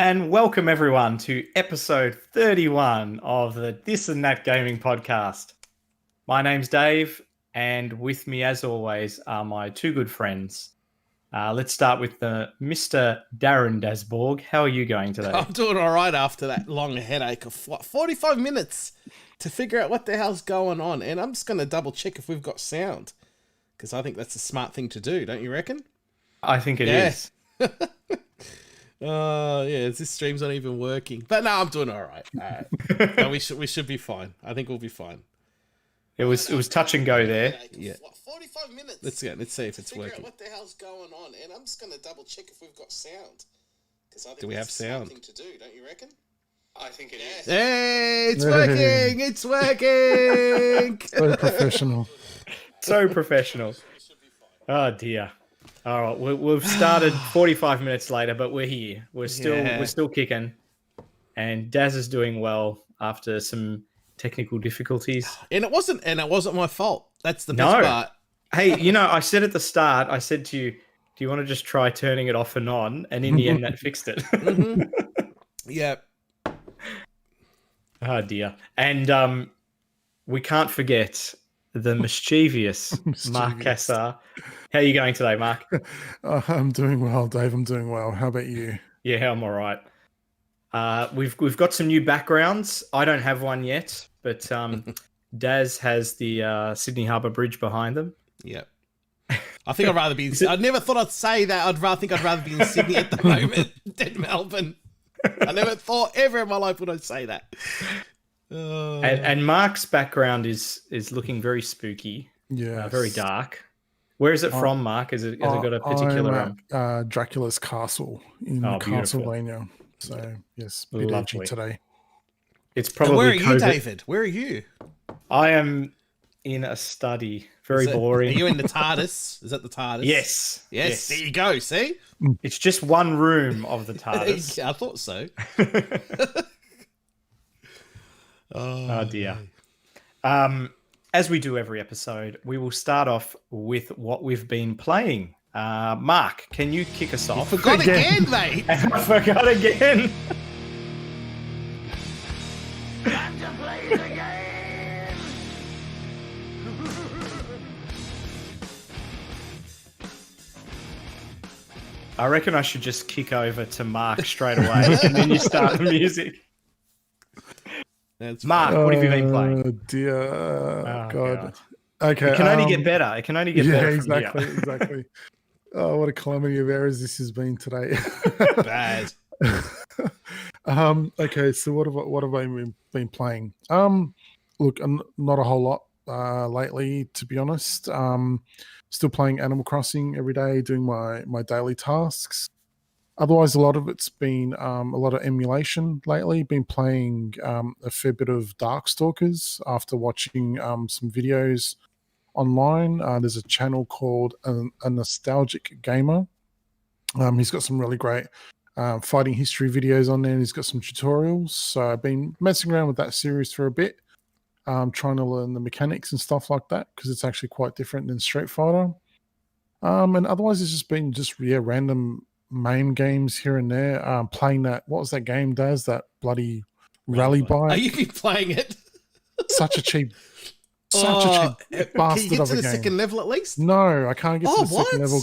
and welcome everyone to episode 31 of the This and That Gaming Podcast. My name's Dave, and with me, as always, are my two good friends. Let's start with Mr. Darren Dasborg. How are you going today? I'm doing all right after that long headache of 45 minutes to figure out what the hell's going on. And I'm just going to double check if we've got sound, because I think that's a smart thing to do, don't you reckon? I think it is. This stream's not even working. But no, I'm doing all right. No, we should be fine. I think we'll be fine. It was touch and go there. Yeah. 45 minutes. Let's see if it's working. What the hell's going on? And I'm just going to double check if we've got sound, because I think do we have sound? Thing to do, don't you reckon? I think it is. Hey, it's working! It's working! So professional. So professional. Oh dear. All right, we've started 45 minutes later, but we're here. We're still kicking, and Daz is doing well after some technical difficulties. And it wasn't my fault. That's the best part. Hey, I said at the start, I said to you, do you want to just try turning it off and on? And in the end, that fixed it. Mm-hmm. Yeah. Oh dear. And we can't forget the mischievous Mark Cassar. How are you going today, Mark? I'm doing well, Dave. I'm doing well. How about you? Yeah, I'm all right. We've got some new backgrounds. I don't have one yet, but Daz has the Sydney Harbour Bridge behind them. Yep. I think I'd rather be I never thought I'd say that. I'd rather be in Sydney at the moment than Melbourne. I never thought ever in my life would I say that. And Mark's background is looking very spooky. Yeah. Very dark. Where is it from, Mark? Has it got a particular... I'm at Dracula's castle in Castlevania. So, yes, a bit edgy today. It's probably and where are COVID. you, David? Where are you? I am in a study. Very boring. Are you in the TARDIS? Is that the TARDIS? Yes. There you go, see? It's just one room of the TARDIS. I thought so. Oh dear. As we do every episode, we will start off with what we've been playing. Mark, can you kick us off? You forgot again, mate. I forgot again. Time to play the game. I reckon I should just kick over to Mark straight away, and then you start the music. That's Mark, what have you been playing? Oh, dear. God. Okay. It can only get better. It can only get better. Exactly. Oh, what a calamity of errors this has been today. bad. Okay, so what have I been playing? Look, not a whole lot lately, to be honest. Still playing Animal Crossing every day, doing my daily tasks. Otherwise, a lot of it's been a lot of emulation lately. Been playing a fair bit of Darkstalkers after watching some videos online. There's a channel called a Nostalgic Gamer. He's got some really great fighting history videos on there, and he's got some tutorials. So I've been messing around with that series for a bit, trying to learn the mechanics and stuff like that, because it's actually quite different than Street Fighter. And otherwise, it's just been random main games here and there. Playing that, what was that game, Daz? That bloody rally bike. Are you been playing it? Such a cheap bastard can you get of to a the game. second level at least? No, I can't get to the second what? level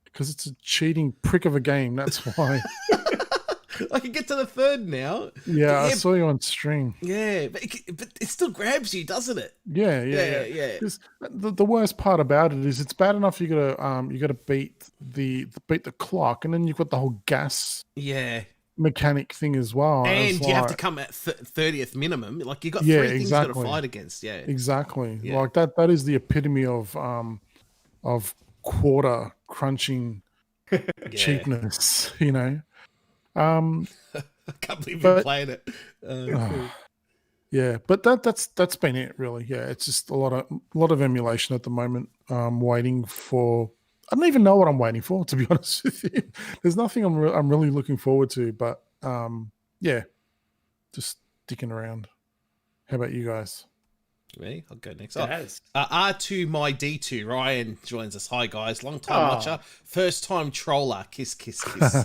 because it's a cheating prick of a game. That's why. I can get to the third now. Yeah, I saw you on stream. Yeah, but it still grabs you, doesn't it? Yeah. 'Cause the worst part about it is it's bad enough you gotta beat the clock, and then you've got the whole gas mechanic thing as well. And you have to come at 30th minimum. Like you got three things you got to fight against. Yeah, exactly. Yeah. Like that is the epitome of quarter crunching cheapness. I can't believe you're playing it. Cool. Yeah, but that's been it really. Yeah, it's just a lot of emulation at the moment. Waiting for. I don't even know what I'm waiting for, to be honest with you. There's nothing I'm really looking forward to, but yeah, just sticking around. How about you guys? Me? I'll go next. It has. R2 my D2 Ryan joins us. Hi guys, long time Oh. watcher, first time troller. Kiss, kiss, kiss.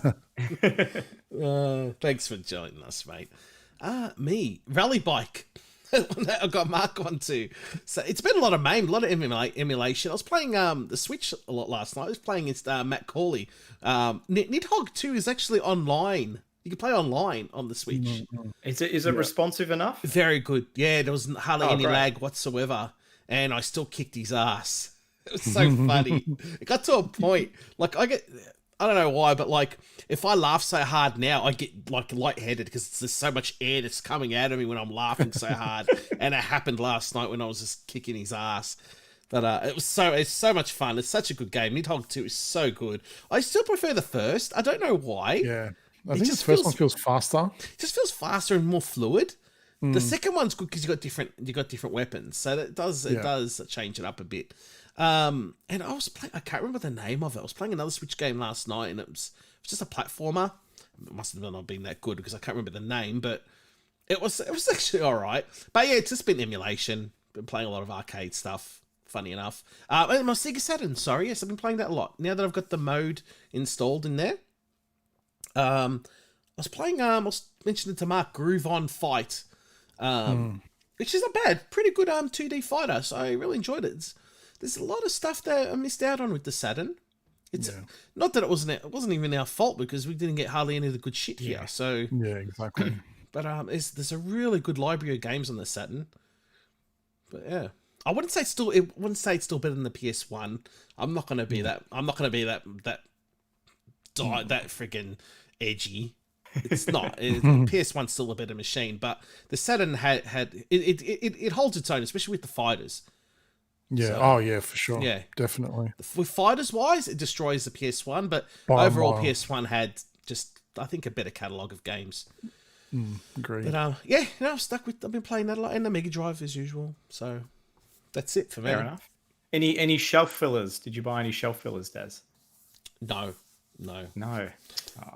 Thanks for joining us, mate. Me rally bike. I've got Mark on too. So it's been a lot of emulation. I was playing the Switch a lot last night. I was playing against Matt Corley. Nidhogg 2 is actually online. You can play online on the Switch. Is it responsive enough? Very good. Yeah, there was hardly any great. lag whatsoever, and I still kicked his ass. It was so funny. It got to a point, like I don't know why, but like if I laugh so hard now, I get like lightheaded because there's so much air that's coming out of me when I'm laughing so hard. And it happened last night when I was just kicking his ass. But it's so much fun. It's such a good game. Nidhogg 2 is so good. I still prefer the first. I don't know why. Yeah. I think the first one feels faster. It just feels faster and more fluid. The second one's good because you got different weapons, so it does change it up a bit. And I was playing, I can't remember the name of it. I was playing another Switch game last night, and it was just a platformer. It must have not been that good because I can't remember the name, but it was actually all right. But yeah, it's just been emulation. Been playing a lot of arcade stuff. Funny enough, and my Sega Saturn. Sorry, yes, I've been playing that a lot now that I've got the mode installed in there. I was playing, I was mentioning to Mark Groove On Fight, which is not bad. Pretty good 2D fighter, so I really enjoyed it. There's a lot of stuff that I missed out on with the Saturn. It's not that it wasn't even our fault because we didn't get hardly any of the good shit here. So yeah, exactly. But there's a really good library of games on the Saturn. But yeah. I wouldn't say it's still better than the PS1. I'm not gonna be that freaking edgy. It's not. PS1's still a better machine, but the Saturn it holds its own, especially with the fighters. Yeah. So, yeah, for sure. Yeah, definitely. With fighters wise, it destroys the PS1, but By a overall, mile. PS1 had just I think a better catalog of games. Agree. But I've been playing that a lot, and the Mega Drive as usual. So that's it for me. Fair enough. Any shelf fillers? Did you buy any shelf fillers, Daz? No. Oh,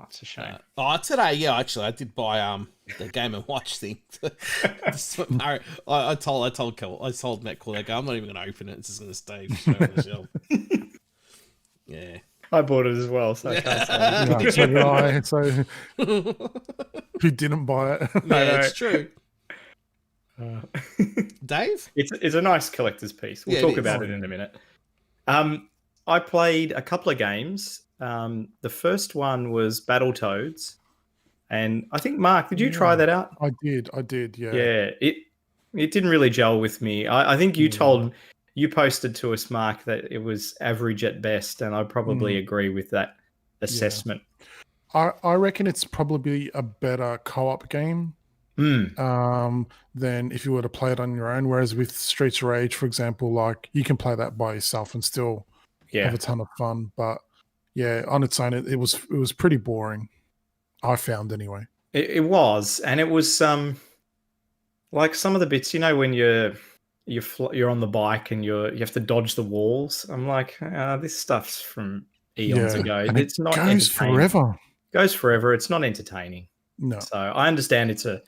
it's a shame. Today, actually, I did buy the Game and Watch thing. I told Matt Cool, I'm not even going to open it. It's just going to stay on the shelf. Yeah. I bought it as well, so I can't say. No, so did I. So who didn't buy it? Yeah, it's true. Dave? It's a nice collector's piece. We'll talk about it in a minute. I played a couple of games. The first one was Battletoads, and I think Mark, did you try that out? I did. Yeah. Yeah, it didn't really gel with me. I think you posted to us, Mark, that it was average at best, and I probably agree with that assessment. I reckon it's probably a better co-op game than if you were to play it on your own. Whereas with Streets of Rage, for example, like you can play that by yourself and still have a ton of fun. But yeah, on its own, it was pretty boring. I found anyway. It was, and it was like some of the bits, when you're on the bike and you have to dodge the walls. I'm like, this stuff's from eons ago. And it's not goes forever. Goes forever. It's not entertaining. No. So I understand it's a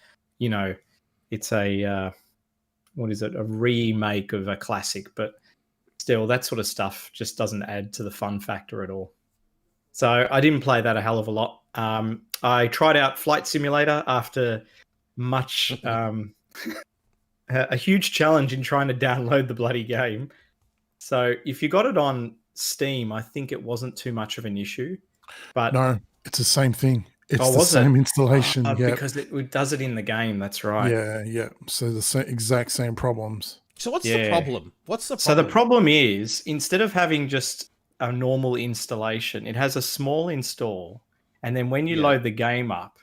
what is it? A remake of a classic, but still, that sort of stuff just doesn't add to the fun factor at all. So I didn't play that a hell of a lot. I tried out Flight Simulator after much a huge challenge in trying to download the bloody game. So if you got it on Steam, I think it wasn't too much of an issue. But no, it's the same thing. It's the same installation. Because it does it in the game. That's right. Yeah. So the exact same problems. So what's the problem? So the problem is, instead of having just a normal installation, it has a small install. And then when you load the game up,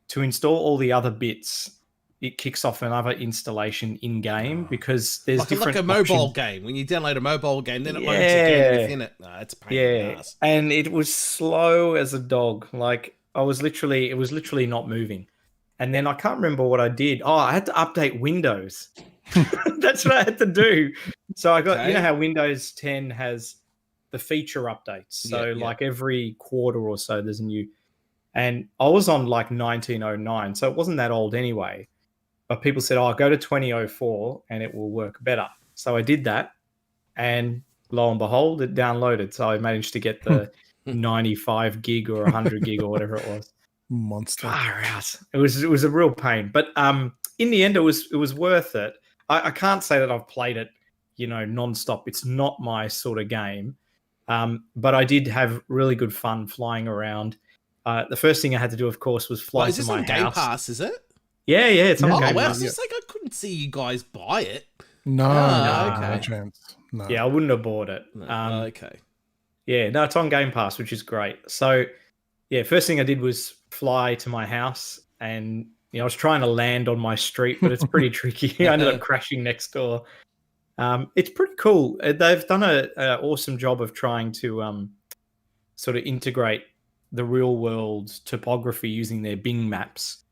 to install all the other bits, it kicks off another installation in-game because there's different like a mobile game. When you download a mobile game, then it loads again within it. No, it's a pain in the ass. And it was slow as a dog. Like it was literally not moving. And then I can't remember what I did. Oh, I had to update Windows. That's what I had to do. So I got, you know how Windows 10 has the feature updates. So like every quarter or so there's a new, and I was on like 1909. So it wasn't that old anyway. but people said, "Oh, go to 2004 and it will work better." So I did that, and lo and behold, it downloaded. So I managed to get the 95 gig or 100 gig or whatever it was. Monster. Far out. It was a real pain, but in the end, it was worth it. I can't say that I've played it, nonstop. It's not my sort of game, but I did have really good fun flying around. The first thing I had to do, of course, was fly Is to this my on house. Game Pass? Is it? Yeah, it's on Oh Game wow! Pass. It's like I couldn't see you guys buy it. No, okay. no chance. No. Yeah, I wouldn't have bought it. No. Okay. Yeah, no, it's on Game Pass, which is great. So, yeah, first thing I did was fly to my house, and I was trying to land on my street, but it's pretty tricky. I ended up crashing next door. It's pretty cool. They've done an awesome job of trying to sort of integrate the real world topography using their Bing maps,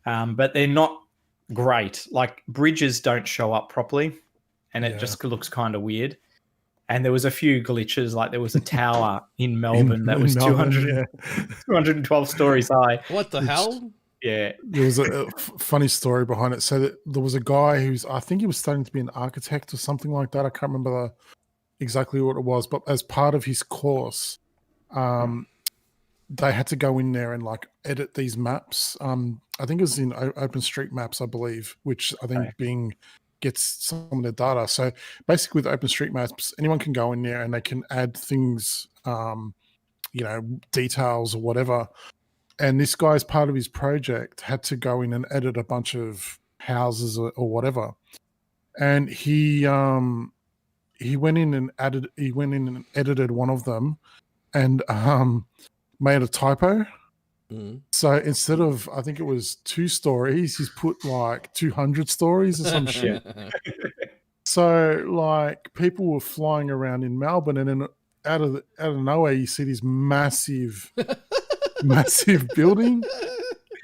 but they're not great. Like bridges don't show up properly, and it just looks kind of weird. And there was a few glitches, like there was a tower in Melbourne that was 212 stories high. What the hell? Yeah. There was a funny story behind it. So there was a guy I think he was studying to be an architect or something like that. I can't remember exactly what it was, but as part of his course, they had to go in there and like edit these maps. I think it was in OpenStreetMaps, I believe, which I think Bing gets some of the data. So basically with OpenStreetMaps, anyone can go in there and they can add things, details or whatever. And this guy, as part of his project, had to go in and edit a bunch of houses or whatever. And he went in and edited one of them and made a typo. So instead of, I think it was 2 stories, he's put like 200 stories or some shit. So like people were flying around in Melbourne, and then out of nowhere you see this massive building.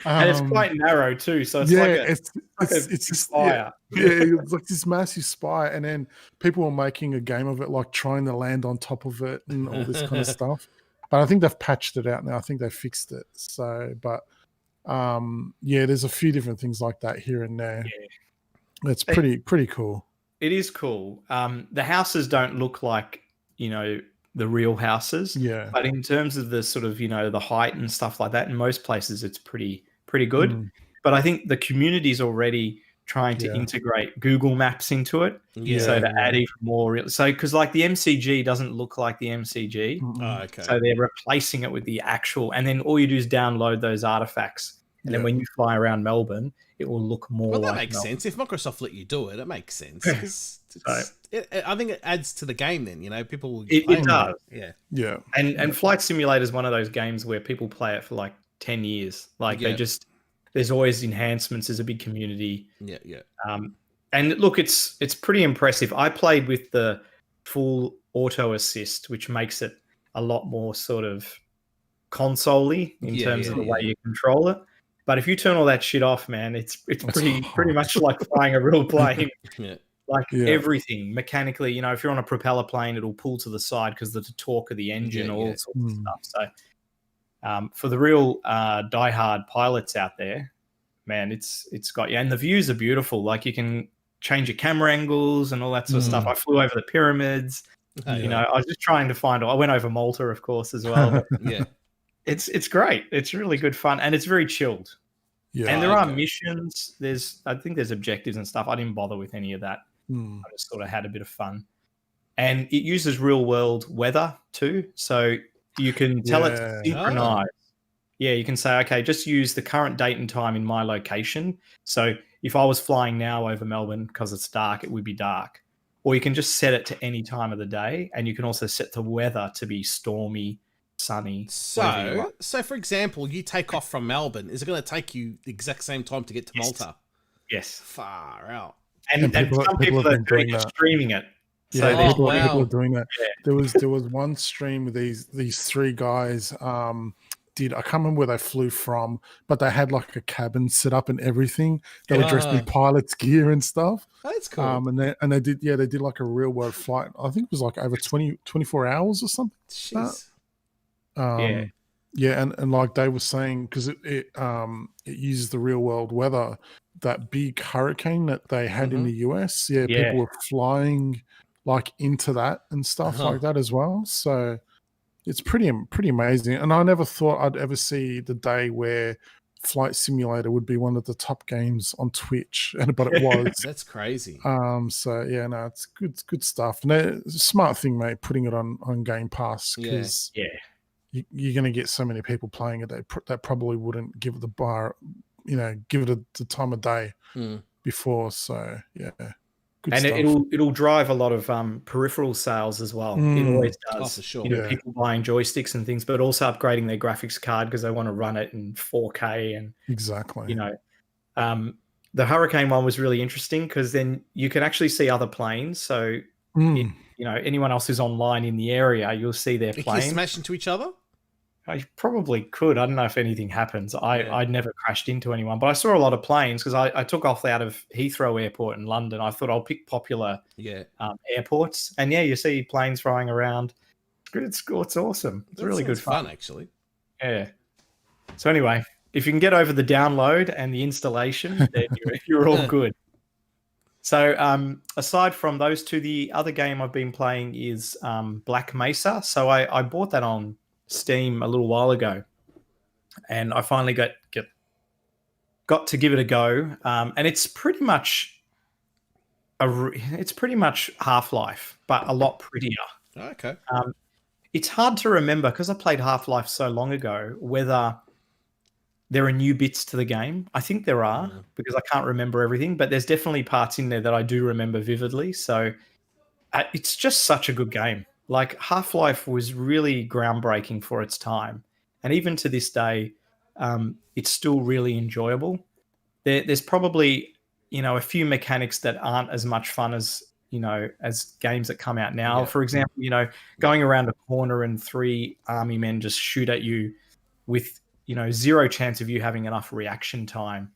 And it's quite narrow too, so it's it's just spire. It's like this massive spire, and then people were making a game of it, like trying to land on top of it and all this kind of stuff. But I think they've patched it out now. I think they fixed it. So, but there's a few different things like that here and there. Yeah. It's pretty cool. It is cool. The houses don't look like, the real houses. Yeah. But in terms of the sort of, the height and stuff like that, in most places it's pretty good. But I think the community's already trying to integrate Google Maps into it. So to add even more because like the MCG doesn't look like the MCG. Oh, okay. So they're replacing it with the actual, and then all you do is download those artifacts. And then when you fly around Melbourne, it will look more like that makes sense. If Microsoft let you do it, it makes sense. I think it adds to the game then, people will play it does. Yeah. And Flight Simulator is one of those games where people play it for like 10 years. Like there's always enhancements. There's a big community. Yeah. And look, it's pretty impressive. I played with the full auto assist, which makes it a lot more sort of console-y in terms of the way you control it. But if you turn all that shit off, man, it's pretty much like flying a real plane. Everything mechanically, if you're on a propeller plane, it'll pull to the side because of the torque of the engine, all sorts of stuff. So for the real diehard pilots out there, man, it's got you. And the views are beautiful. Like you can change your camera angles and all that sort of stuff. I flew over the pyramids. I was just trying to find. I went over Malta, of course, as well. But it's great. It's really good fun, and it's very chilled. Yeah, and there are missions. I think there's objectives and stuff. I didn't bother with any of that. I just sort of had a bit of fun, and it uses real world weather too, so you can tell it to synchronize. Yeah, you can say, okay, just use the current date and time in my location. So if I was flying now over Melbourne because it's dark, it would be dark. Or you can just set it to any time of the day, and you can also set the weather to be stormy, sunny. So for example, you take off from Melbourne. Is it going to take you the exact same time to get to Malta? Yes. Far out. And some people are streaming it. So people are doing that. Yeah. There was one stream with these 3 guys. I can't remember where they flew from, but they had like a cabin set up and everything. They were dressed in pilot's gear and stuff. That's cool. And they did like a real world flight. I think it was like over 24 hours or something. Jeez. And like they were saying, because it uses the real world weather, that big hurricane that they had in the US. Yeah, Yeah. people were flying like into that and stuff like that as well. So it's pretty amazing. And I never thought I'd ever see the day where Flight Simulator would be one of the top games on Twitch, but it was. That's crazy. So yeah, no, it's good stuff. And it's a smart thing, mate, putting it on Game Pass, because you're going to get so many people playing it that probably wouldn't give it give it the time of day before. So yeah, good and stuff. it'll drive a lot of peripheral sales as well. It always does. Oh, for sure. People buying joysticks and things, but also upgrading their graphics card because they want to run it in 4K. And exactly, the Hurricane one was really interesting because then you can actually see other planes. So anyone else who's online in the area, you'll see their plane. Can you smash into each other? I probably could. I don't know if anything happens. I never crashed into anyone, but I saw a lot of planes because I took off out of Heathrow Airport in London. I thought I'll pick popular airports, and you see planes flying around. It's awesome. It's really good fun, actually. Yeah. So anyway, if you can get over the download and the installation, then you're all good. So aside from those two, the other game I've been playing is Black Mesa. So I bought that on Steam a little while ago, and I finally got to give it a go. And it's pretty much Half-Life, but a lot prettier. Okay. It's hard to remember because I played Half-Life so long ago whether there are new bits to the game. I think there are because I can't remember everything, but there's definitely parts in there that I do remember vividly. So it's just such a good game. Like Half-Life was really groundbreaking for its time. And even to this day, it's still really enjoyable. There's probably, a few mechanics that aren't as much fun as, as games that come out now. Yeah. For example, going around a corner and 3 army men just shoot at you with, zero chance of you having enough reaction time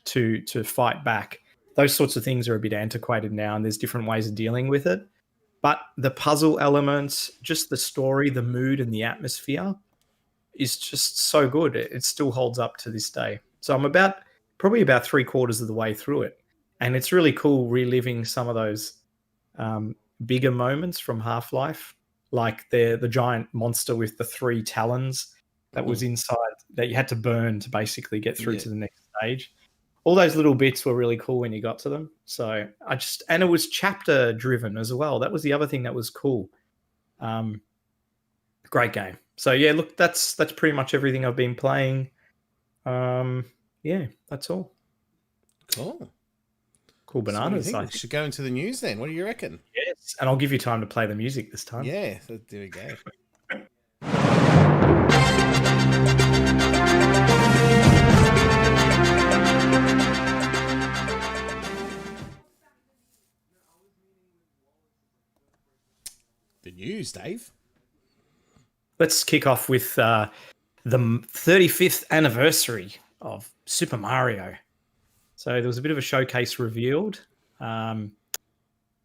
to fight back. Those sorts of things are a bit antiquated now, and there's different ways of dealing with it. But the puzzle elements, just the story, the mood, and the atmosphere is just so good. It still holds up to this day. So I'm probably about 3/4 of the way through it. And it's really cool reliving some of those bigger moments from Half-Life, like the giant monster with the 3 talons that was inside that you had to burn to basically get through to the next stage. All those little bits were really cool when you got to them. So and it was chapter driven as well. That was the other thing that was cool. Great game. So yeah, look, that's pretty much everything I've been playing. That's all. Cool bananas. So I should go into the news then. What do you reckon? Yes, and I'll give you time to play the music this time. Yeah, so there we go. The news, Dave. Let's kick off with the 35th anniversary of Super Mario. So there was a bit of a showcase revealed, and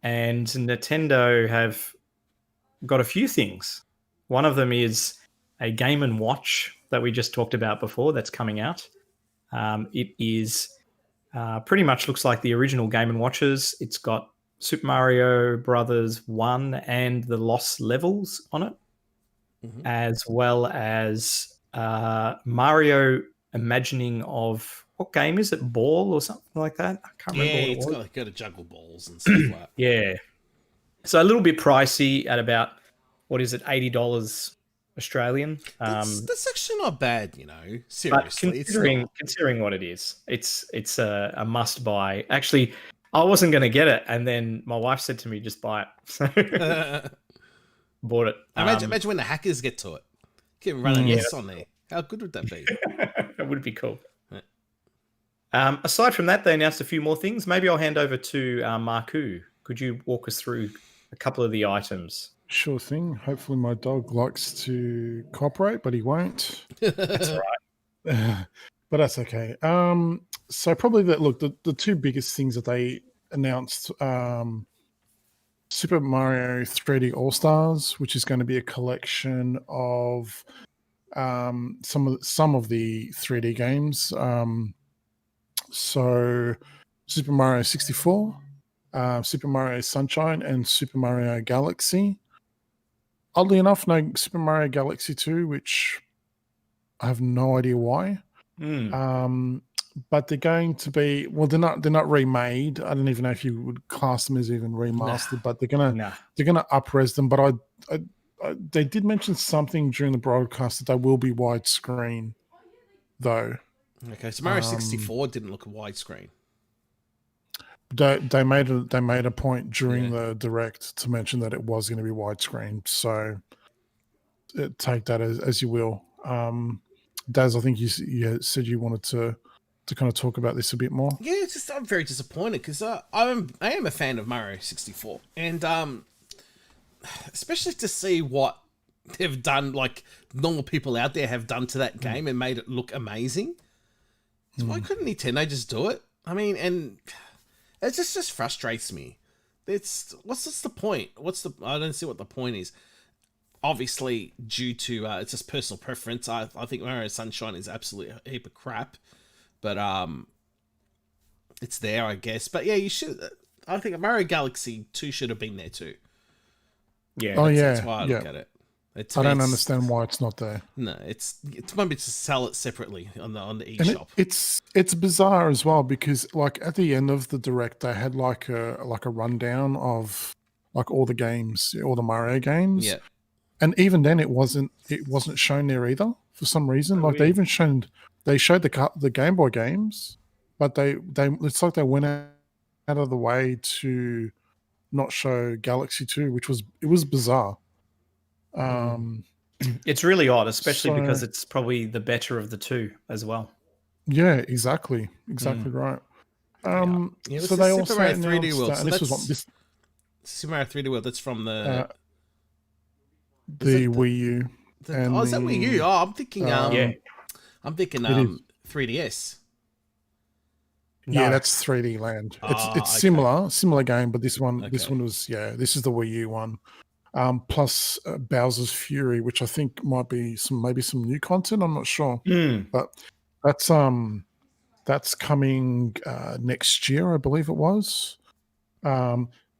Nintendo have got a few things. One of them is a Game & Watch that we just talked about before that's coming out. It is pretty much looks like the original Game & Watches. It's got Super Mario Brothers 1 and the Lost Levels on it, as well as Mario Imagining of, what game is it? Ball or something like that? I can't remember what it was. It's got to juggle balls and stuff like that. Yeah. So a little bit pricey at about, what is it, $80 Australian. That's actually not bad, seriously. Considering what it is, it's a must buy. Actually, I wasn't going to get it, and then my wife said to me, just buy it. So bought it. Imagine when the hackers get to it. Get running this on there. How good would that be? That would be cool. Aside from that, they announced a few more things. Maybe I'll hand over to Marku. Could you walk us through a couple of the items? Sure thing. Hopefully my dog likes to cooperate, but he won't. That's right. But that's okay. So probably the 2 biggest things that they announced, Super Mario 3D All-Stars, which is going to be a collection of some of the 3D games, So Super Mario 64, Super Mario Sunshine, and Super Mario Galaxy. Oddly enough, no Super Mario Galaxy 2, which I have no idea why. But they're going to be they're not remade. I don't even know if you would class them as even remastered, but they're gonna up-res them. But I they did mention something during the broadcast that they will be widescreen, though. Okay, so Mario 64 didn't look widescreen. They made a point during the direct to mention that it was going to be widescreen. So take that as you will. Daz, I think you said you wanted to kind of talk about this a bit more. Yeah, it's just I'm very disappointed because I am a fan of Mario 64, and especially to see what they've done, like normal people out there have done to that game and made it look amazing. So why couldn't Nintendo just do it? I mean, and it just frustrates me. What's the point? I don't see what the point is. Obviously, due to it's just personal preference. I think Mario Sunshine is absolutely a heap of crap, but it's there, I guess. But yeah, you should. I think Mario Galaxy 2 should have been there too. Yeah. That's why I look at it. I don't understand why it's not there. No, it's maybe to sell it separately on the And eShop. It's bizarre as well because like at the end of the direct they had like a rundown of like all the games, all the Mario games. Yeah. And even then it wasn't shown there either for some reason. Like they showed the Game Boy games, but they it's like they went out of the way to not show Galaxy 2, which was bizarre. It's really odd, especially because it's probably the better of the two as well. Yeah, exactly right. So they also Super Mario 3D World. So this was what this Super Mario 3D World. That's from the Wii U. Is that Wii U? Oh, I'm thinking. I'm thinking 3DS. No. Yeah, that's 3D Land. It's similar game, but this one was this is the Wii U one. Plus Bowser's Fury, which I think might be some new content. I'm not sure, but that's coming next year, I believe it was.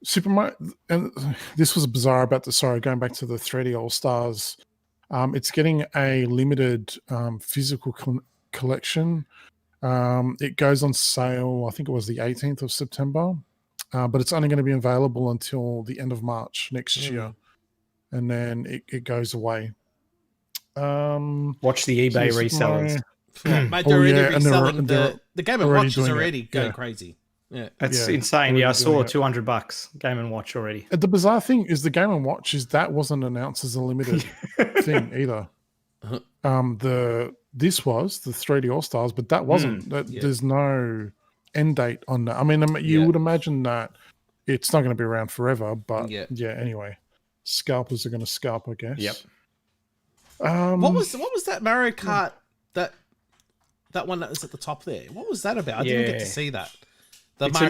Super Mario, and this was bizarre about going back to the 3D All Stars. It's getting a limited physical collection. It goes on sale, I think it was the 18th of September, but it's only going to be available until the end of March next year, and then it goes away. Watch the eBay resellers. Mate, they're already reselling the Game & Watch is already going crazy. Yeah, that's insane. Yeah, I saw $200 Game & Watch already. The bizarre thing is the Game & Watch is that wasn't announced as a limited thing either. This was the 3D All Stars, but that wasn't. There's no end date on that. I mean, you would imagine that it's not going to be around forever, but anyway, scalpers are going to scalp, I guess. Yep. What was that Mario Kart that one that was at the top there? What was that about? I didn't get to see that. It's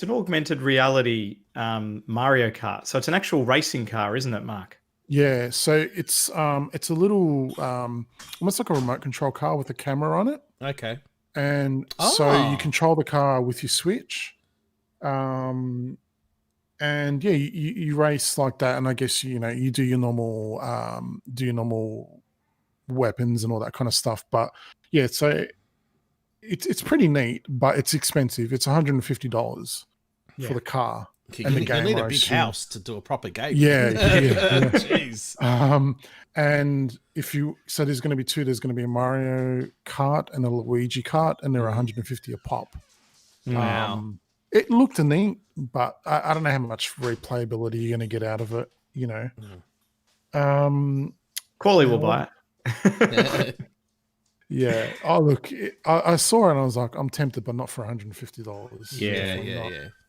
an augmented reality Mario Kart. So it's an actual racing car, isn't it, Mark? Yeah. So it's a little almost like a remote control car with a camera on it. Okay. And so you control the car with your Switch. And you race like that, and I guess you do your normal weapons and all that kind of stuff. But yeah, so it's pretty neat, but it's expensive. It's $150 for the car. And the game, you need a big house to do a proper game. Yeah. Jeez. And there's going to be two. There's going to be a Mario Kart and a Luigi Kart, and they're $150 a pop. Wow. It looked neat, but I don't know how much replayability you're going to get out of it. Corley will buy it. Yeah. Oh, look, I saw it and I was like, I'm tempted, but not for $150.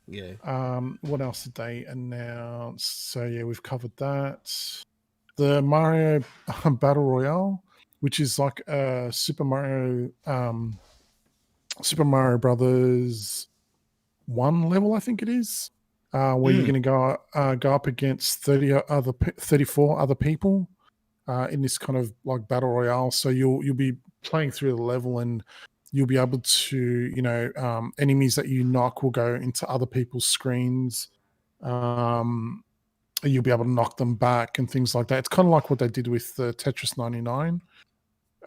Yeah. What else did they announce? So yeah, we've covered that. The Mario Battle Royale, which is like a Super Mario Brothers 1 level, I think it is, where you're going to go up against 34 other people in this kind of like battle royale. So you'll be playing through the level, and You'll be able to, enemies that you knock will go into other people's screens. You'll be able to knock them back and things like that. It's kind of like what they did with Tetris 99.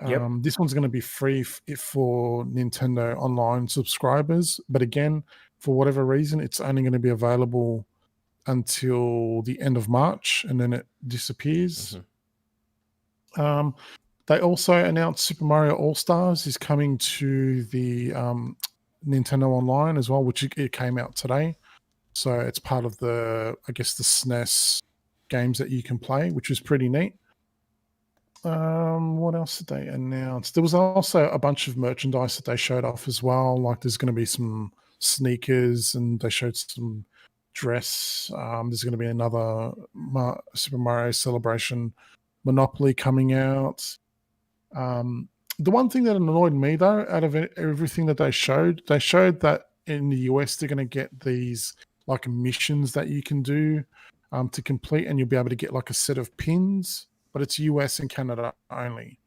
Yep. This one's going to be free for Nintendo Online subscribers. But again, for whatever reason, it's only going to be available until the end of March, and then it disappears. They also announced Super Mario All-Stars is coming to the Nintendo Online as well, which it came out today. So it's part of the SNES games that you can play, which is pretty neat. What else did they announce? There was also a bunch of merchandise that they showed off as well. Like there's going to be some sneakers, and they showed some dress. There's going to be another Super Mario Celebration Monopoly coming out. The one thing that annoyed me though, out of everything that they showed that in the US they're going to get these like missions that you can do to complete, and you'll be able to get like a set of pins, but it's US and Canada only.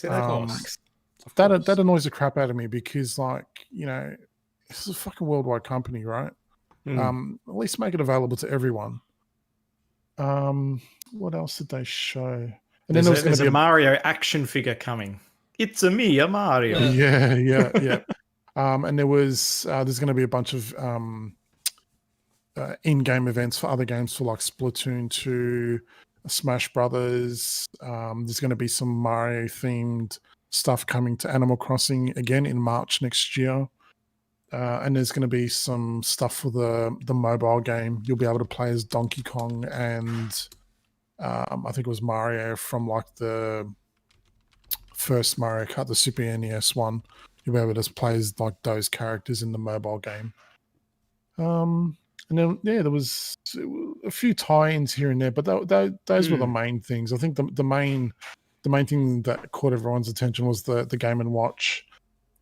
That annoys the crap out of me because, like, this is a fucking worldwide company, right? At least make it available to everyone. What else did they show? And there's then there's a Mario action figure coming. It's a Mario. Yeah. And there's going to be a bunch of in-game events for other games, for like Splatoon 2, Smash Brothers. There's going to be some Mario-themed stuff coming to Animal Crossing again in March next year. And there's going to be some stuff for the mobile game. You'll be able to play as Donkey Kong and I think it was Mario from like the first Mario Kart, the Super NES one. You'll be able to play as like those characters in the mobile game. And then there was a few tie-ins here and there, but those were the main things. I think the main thing that caught everyone's attention was the Game & Watch,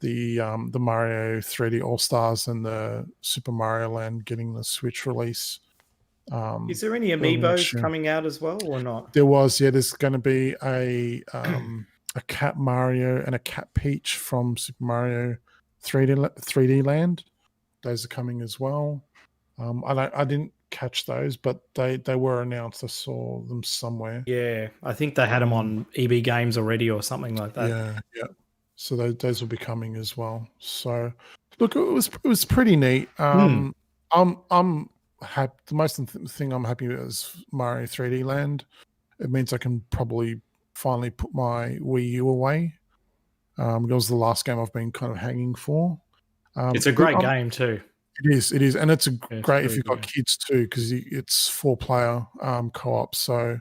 the Mario 3D All Stars, and the Super Mario Land getting the Switch release. Is there any amiibos coming out as well, or not? There was, yeah. There's going to be a Cat Mario and a Cat Peach from Super Mario 3D Land. Those are coming as well. I didn't catch those, but they were announced. I saw them somewhere. Yeah, I think they had them on EB Games already or something like that. Yeah. So those will be coming as well. So look, it was pretty neat. I'm happy. The most thing I'm happy with is Mario 3D Land. It means I can probably finally put my Wii U away. It was the last game I've been kind of hanging for. It's a great game too. It is, and it's great if you've got kids too, because it's 4-player co-op. So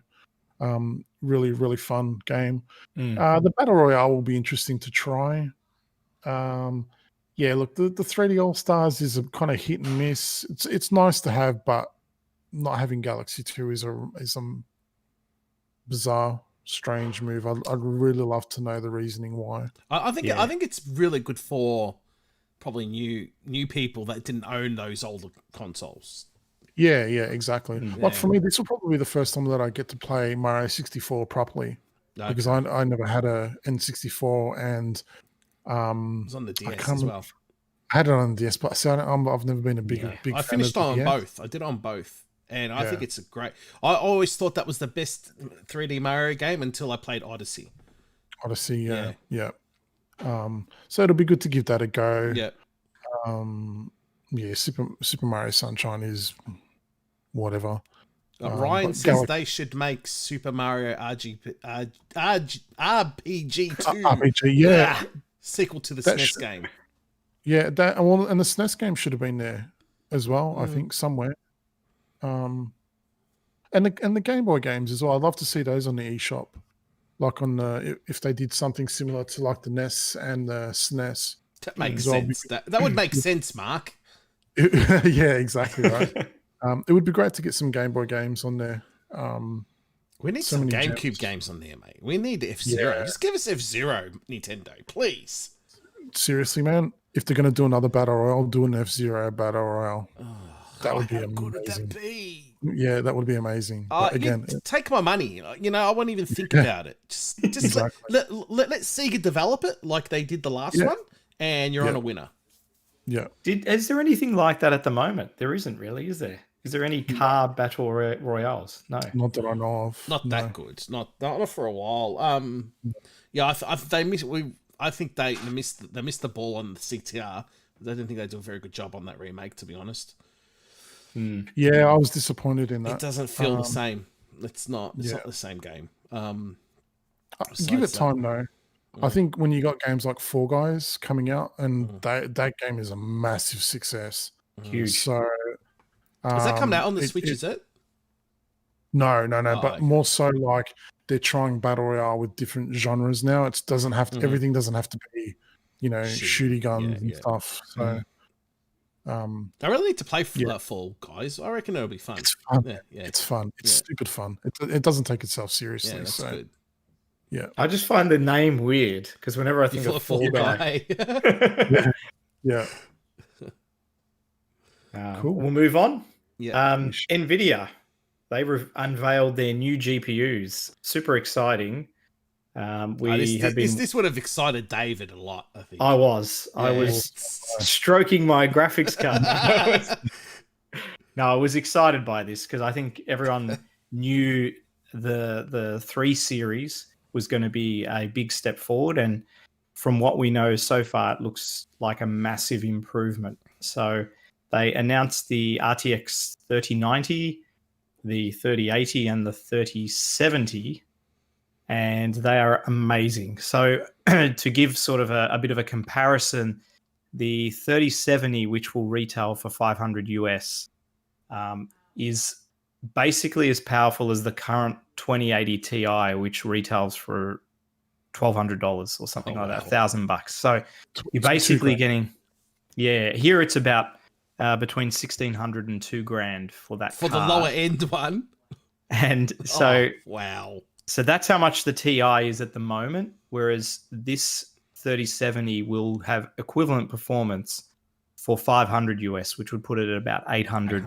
really, really fun game. The Battle Royale will be interesting to try. Look, the 3D All Stars is a kind of hit and miss. It's nice to have, but not having Galaxy 2 is a bizarre, strange move. I'd really love to know the reasoning why. I think it's really good for probably new people that didn't own those older consoles. Yeah, exactly. Like for me, this will probably be the first time that I get to play Mario 64 properly, because I never had a N64, and it was on the DS as well. I had it on the DS, but see, I've never been a big. I finished on both. I did on both, and I think it's a great. I always thought that was the best 3D Mario game until I played Odyssey. Yeah. So it'll be good to give that a go. Yeah. Super Mario Sunshine is whatever. Ryan says they should make Super Mario RPG 2. RPG, sequel to the SNES game. Yeah, and the SNES game should have been there as well. I think somewhere. And the Game Boy games as well. I'd love to see those on the eShop. Like on if they did something similar to like the NES and the SNES. That makes sense. That would make sense, Mark. Yeah, exactly right. It would be great to get some Game Boy games on there. We need some GameCube games on there, mate. We need F-Zero. Yeah. Just give us F-Zero, Nintendo, please. Seriously, man. If they're going to do another Battle Royale, do an F-Zero Battle Royale. That would be amazing. How good would that be? Yeah, that would be amazing. Again, take my money. I won't even think about it. Just exactly. let Sega develop it like they did the last one, and you're Yeah. on a winner. Yeah. Is there anything like that at the moment? There isn't really, is there? Is there any car battle royales? No. Not that I know of. Not no. that good. Not for a while. Yeah, they miss. I think they missed the ball on the CTR. I don't think they do a very good job on that remake, to be honest. Yeah, I was disappointed in that. It doesn't feel the same. It's not the same game. Give it time though. I think when you got games like Fall Guys coming out, and that game is a massive success. Huge. So has that come out on the Switch? Is it? No. But okay. more so like they're trying battle royale with different genres now. It doesn't have to. Everything doesn't have to be, shooty guns and stuff. So. I really need to play Fall Guys. I reckon it'll be fun. It's fun. Yeah. It's fun. It's stupid fun. It doesn't take itself seriously. Yeah, that's good. Yeah. I just find the name weird because whenever I think of Fall Guy. Yeah. Cool. We'll move on. Yeah. Nvidia, they unveiled their new GPUs. Super exciting. This would have excited David a lot, I think. I was stroking my graphics card. No, I was excited by this because I think everyone knew the 3 series was going to be a big step forward, and from what we know so far, it looks like a massive improvement. So they announced the RTX 3090, the 3080, and the 3070. And they are amazing. So to give sort of a bit of a comparison, the 3070, which will retail for $500 US, is basically as powerful as the current 2080 Ti, which retails for $1,200 or something like that, $1,000. So you're basically getting, here it's about between $1,600 and $2,000 for that for card. the lower end one. And so wow. So that's how much the TI is at the moment, whereas this 3070 will have equivalent performance for $500 US, which would put it at about 800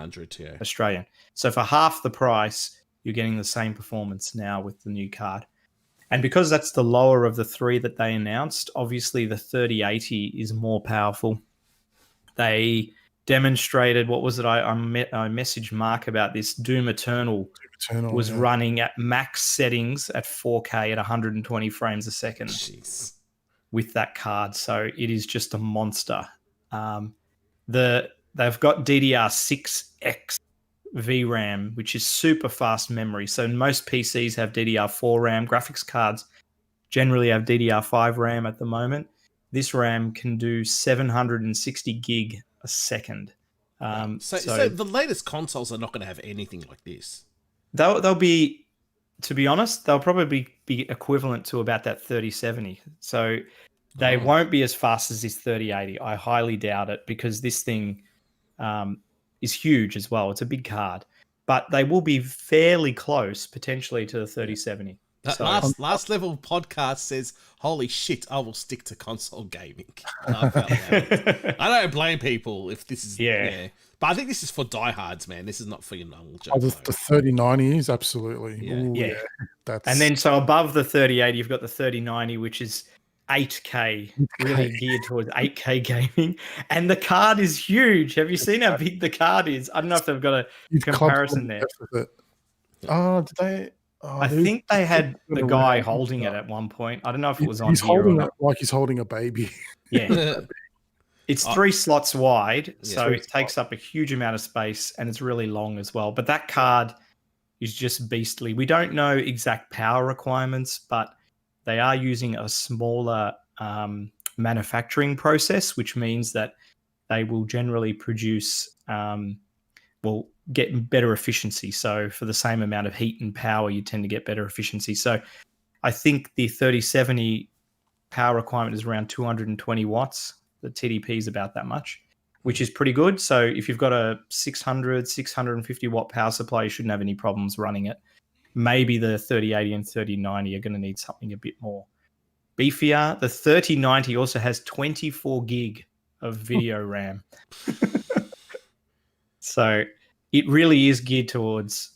Australian. So for half the price, you're getting the same performance now with the new card. And because that's the lower of the 3 that they announced, obviously the 3080 is more powerful. They demonstrated, what was it? I messaged Mark about this. Doom Eternal was running at max settings at 4K at 120 frames a second with that card. So it is just a monster. They've got DDR6X VRAM, which is super fast memory. So most PCs have DDR4 RAM. Graphics cards generally have DDR5 RAM at the moment. This RAM can do 760 gig a second. So the latest consoles are not going to have anything like this. They'll be, to be honest, they'll probably be equivalent to about that 3070. So they won't be as fast as this 3080. I highly doubt it because this thing is huge as well. It's a big card. But they will be fairly close, potentially, to the 3070. That last level podcast says, "Holy shit, I will stick to console gaming." I don't blame people if this is but I think this is for diehards, man. This is not for your normal joke. The 3090 is absolutely. Yeah. That's... And then so above the 3080, you've got the 3090, which is 8K, really geared towards 8K gaming. And the card is huge. Have you seen how big the card is? I don't know if they've got a comparison there. Did they? I think they had the guy holding it at one point. I don't know if it was on He's here holding or not. it like he's holding a baby. Yeah. It's 3 slots wide, so it takes up a huge amount of space, and it's really long as well. But that card is just beastly. We don't know exact power requirements, but they are using a smaller manufacturing process, which means that they will generally produce, get better efficiency. So for the same amount of heat and power, you tend to get better efficiency. So I think the 3070 power requirement is around 220 watts. The TDP is about that much, which is pretty good. So if you've got a 650 watt power supply, you shouldn't have any problems running it. Maybe the 3080 and 3090 are going to need something a bit more beefier. The 3090 also has 24 gig of video RAM. So it really is geared towards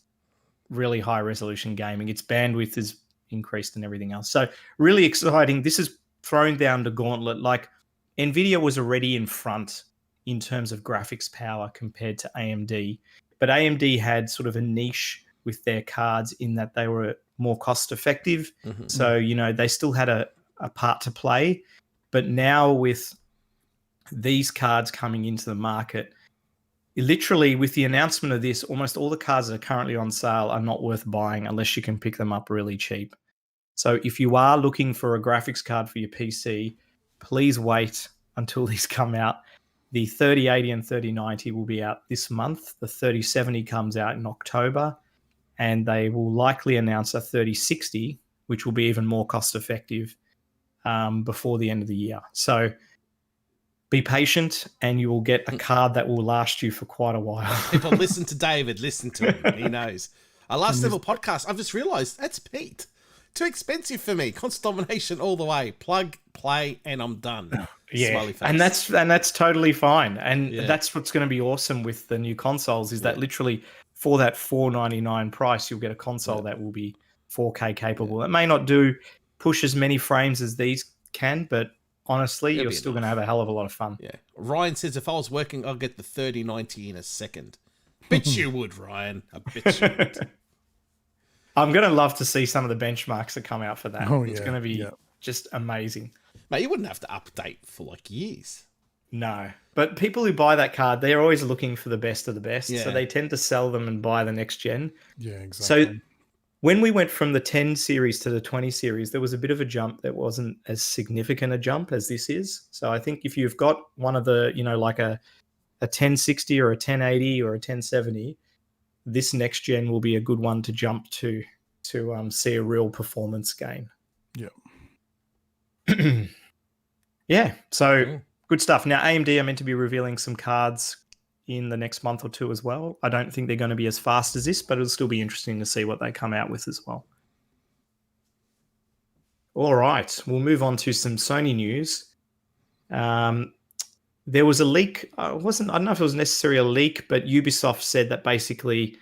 really high resolution gaming. Its bandwidth is increased and everything else. So really exciting. This is thrown down the gauntlet. Like Nvidia was already in front in terms of graphics power compared to AMD, but AMD had sort of a niche with their cards in that they were more cost effective. Mhm. So, you know, they still had a part to play. But now with these cards coming into the market, literally with the announcement of this, almost all the cards that are currently on sale are not worth buying unless you can pick them up really cheap. So if you are looking for a graphics card for your PC, please wait until these come out. The 3080 and 3090 will be out this month. The 3070 comes out in October, and they will likely announce a 3060, which will be even more cost effective before the end of the year. So be patient, and you will get a card that will last you for quite a while. People, listen to David. Listen to him. He knows. Our last level podcast, I've just realised that's Pete. Too expensive for me. Constant domination all the way. Plug, play, and I'm done. Yeah, Smiley face. and that's totally fine. And that's what's going to be awesome with the new consoles is that literally for that $499 price, you'll get a console that will be 4K capable. It may not push as many frames as these can, but honestly, you're still going to have a hell of a lot of fun. Yeah. Ryan says, if I was working, I'll get the 3090 in a second. Bet you would, Ryan. I bet you would. I'm going to love to see some of the benchmarks that come out for that. Oh, it's yeah, going to be yeah. just amazing. Mate, you wouldn't have to update for like years. No. But people who buy that card, they're always looking for the best of the best. Yeah. So they tend to sell them and buy the next gen. Yeah, exactly. So when we went from the 10 series to the 20 series, there was a bit of a jump that wasn't as significant a jump as this is. So I think if you've got one of the, you know, like a 1060 or a 1080 or a 1070, this next gen will be a good one to jump to see a real performance gain. Yeah. Yeah, so good stuff. Now, AMD are meant to be revealing some cards in the next month or two as well. I don't think they're going to be as fast as this, but it'll still be interesting to see what they come out with as well. All right, we'll move on to some Sony news. There was a leak. I don't know if it was necessarily a leak, but Ubisoft said that basically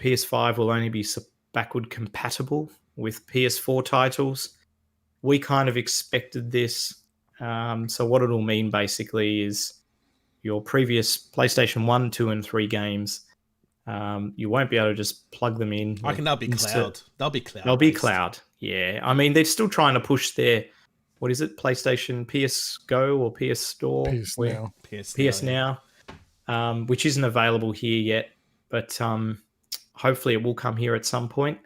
PS5 will only be backward compatible with PS4 titles. We kind of expected this. So what it'll mean basically is your previous PlayStation 1, 2, and 3 games, you won't be able to just plug them in. I reckon they'll be cloud. They'll be cloud. They'll be cloud, yeah. I mean, they're still trying to push their, what is it, PlayStation PS Go or PS Store? PS Now, which isn't available here yet, but hopefully it will come here at some point.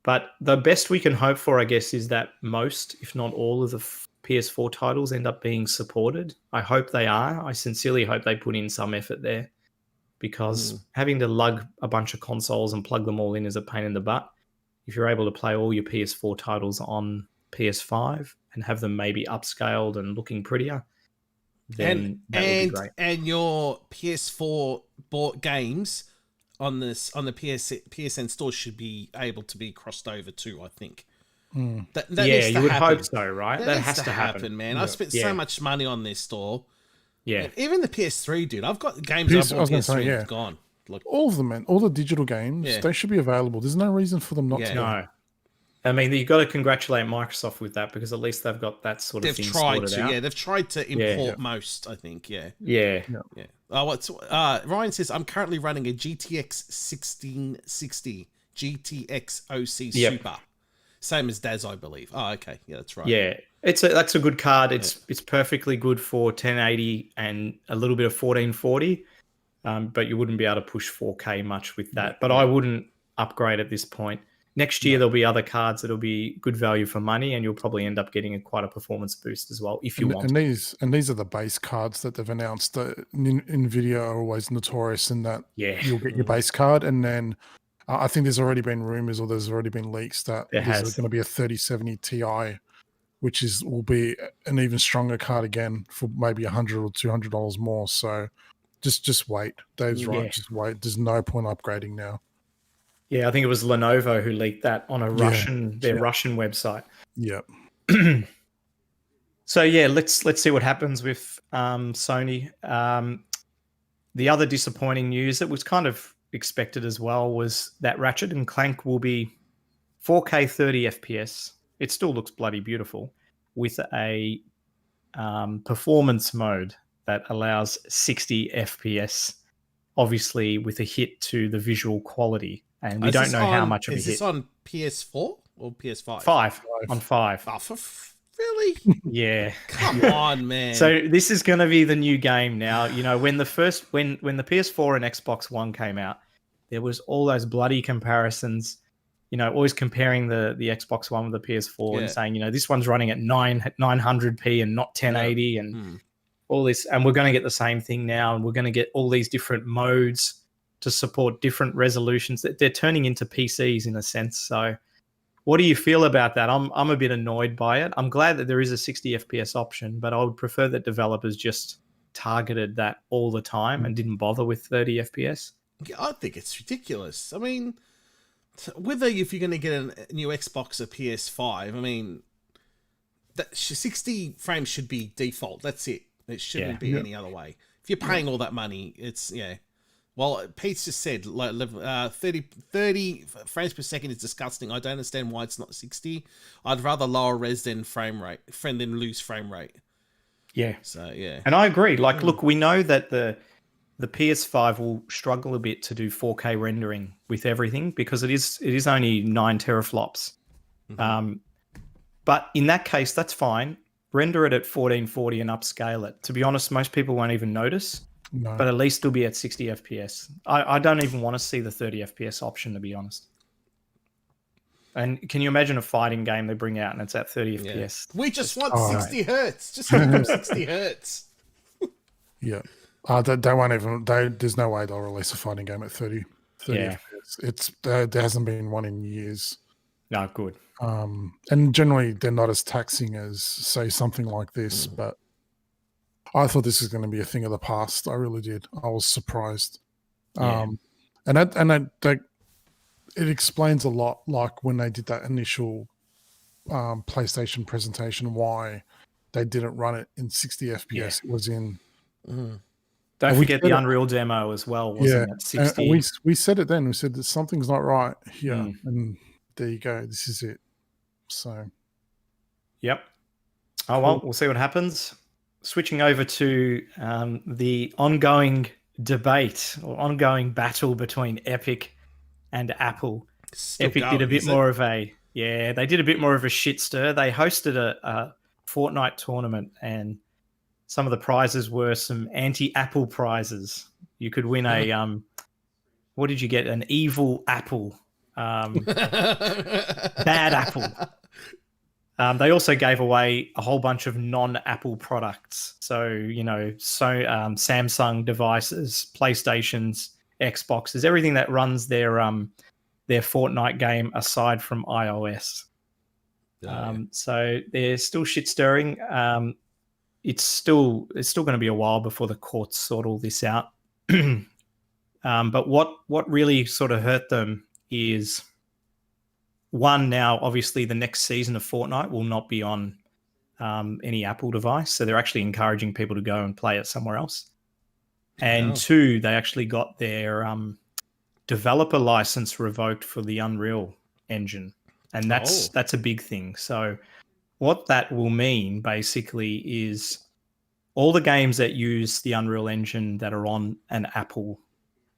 But the best we can hope for, I guess, is that most, if not all, of the PS4 titles end up being supported. I hope they are. I sincerely hope they put in some effort there, because having to lug a bunch of consoles and plug them all in is a pain in the butt. If you're able to play all your PS4 titles on PS5 and have them maybe upscaled and looking prettier, then that would be great. And your PS4 bought games on the PSN store should be able to be crossed over too, I think. That yeah, you would hope so, right? That has to happen, man. I've spent so much money on this store. Yeah. Even the PS3, dude. I've got games I bought PS3 that's gone. Like, all of them, man. All the digital games, they should be available. There's no reason for them not to. No. I mean, you've got to congratulate Microsoft with that, because at least they've got that sort of thing sorted out. Yeah, they've tried to import most, I think. Yeah. Ryan says, I'm currently running a GTX 1660 GTX OC Super. Same as Daz, I believe. Oh, okay. Yeah, that's right. Yeah. That's a good card. It's perfectly good for 1080 and a little bit of 1440. But you wouldn't be able to push 4K much with that. But I wouldn't upgrade at this point. Next year, there'll be other cards that'll be good value for money, and you'll probably end up getting quite a performance boost as well if you want. And these are the base cards that they've announced. Nvidia are always notorious in that you'll get your base card, and then I think there's already been rumors, or there's already been leaks that there's going to be a 3070 Ti, which will be an even stronger card again for maybe $100 or $200 more. So just wait. Dave's right. Just wait. There's no point upgrading now. Yeah, I think it was Lenovo who leaked that on a Russian website. Yeah. So yeah, let's see what happens with Sony. The other disappointing news that was kind of expected as well was that Ratchet and Clank will be 4K 30 FPS. It still looks bloody beautiful with a performance mode that allows 60 FPS, obviously with a hit to the visual quality. And we don't know how much of a hit. Is this on PS4 or PS5? 5 on 5. Oh, really? Yeah. Come on, man. So this is going to be the new game now. You know, when the PS4 and Xbox One came out, there was all those bloody comparisons. You know, always comparing the Xbox One with the PS4 and saying, you know, this one's running at 900p and not 1080 and all this. And we're going to get the same thing now, and we're going to get all these different modes to support different resolutions. That they're turning into PCs in a sense. So, what do you feel about that? I'm a bit annoyed by it. I'm glad that there is a 60 FPS option, but I would prefer that developers just targeted that all the time and didn't bother with 30 FPS. I think it's ridiculous. I mean, whether if you're going to get a new Xbox or PS5, I mean, that 60 frames should be default. That's it. It shouldn't be any other way. If you're paying all that money, it's, Well, Pete's just said 30 frames per second is disgusting. I don't understand why it's not 60. I'd rather lower res than lose frame rate. Yeah. So, yeah. And I agree. Like, look, we know that the PS5 will struggle a bit to do 4K rendering with everything because it is only 9 teraflops. But in that case, that's fine. Render it at 1440 and upscale it. To be honest, most people won't even notice. No. But at least it'll be at 60 FPS. I don't even want to see the 30 FPS option, to be honest. And can you imagine a fighting game they bring out and it's at 30 FPS? We just want 60 hertz. Just give them 60 hertz. Yeah. They won't even. There's no way they'll release a fighting game at 30 FPS. It's there hasn't been one in years. No, good. And generally they're not as taxing as say something like this, but I thought this was going to be a thing of the past. I really did. I was surprised. And it explains a lot, like when they did that initial PlayStation presentation, why they didn't run it in 60 FPS. It was in. Don't forget the Unreal demo as well, wasn't it? 60. And we said it then. We said that something's not right here. And there you go. This is it. So. Yep. Oh, well, we'll see what happens. Switching over to the ongoing debate or ongoing battle between Epic and Apple. Epic did a bit more of a they did a bit more of a shit stir. They hosted a Fortnite tournament, and some of the prizes were some anti-Apple prizes. You could win a what did you get? An evil apple, bad apple. They also gave away a whole bunch of non-Apple products. So, you know, Samsung devices, PlayStations, Xboxes, everything that runs their Fortnite game aside from iOS. So they're still shit stirring. It's still going to be a while before the courts sort all this out. But what really sort of hurt them is, one, now obviously the next season of Fortnite will not be on any Apple device, so they're actually encouraging people to go and play it somewhere else. And two, they actually got their developer license revoked for the Unreal Engine, and that's a big thing. So what that will mean basically is all the games that use the Unreal Engine that are on an Apple,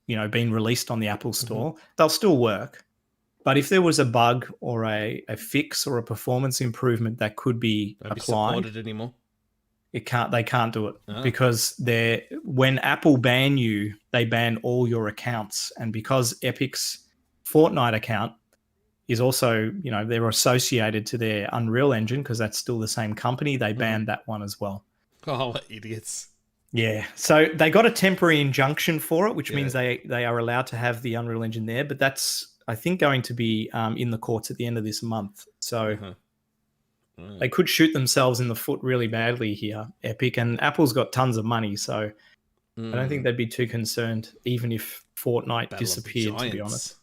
you know, being released on the Apple Store, they'll still work. But if there was a bug or a fix or a performance improvement that could be applied, supported anymore. They can't do it because when Apple ban you, they ban all your accounts. And because Epic's Fortnite account is also, you know, they're associated to their Unreal Engine because that's still the same company, they banned that one as well. Oh, what idiots. Yeah. So they got a temporary injunction for it, which means they are allowed to have the Unreal Engine there, but that's, I think, going to be in the courts at the end of this month. So they could shoot themselves in the foot really badly here, Epic. And Apple's got tons of money, so I don't think they'd be too concerned, even if Fortnite disappeared, to be honest.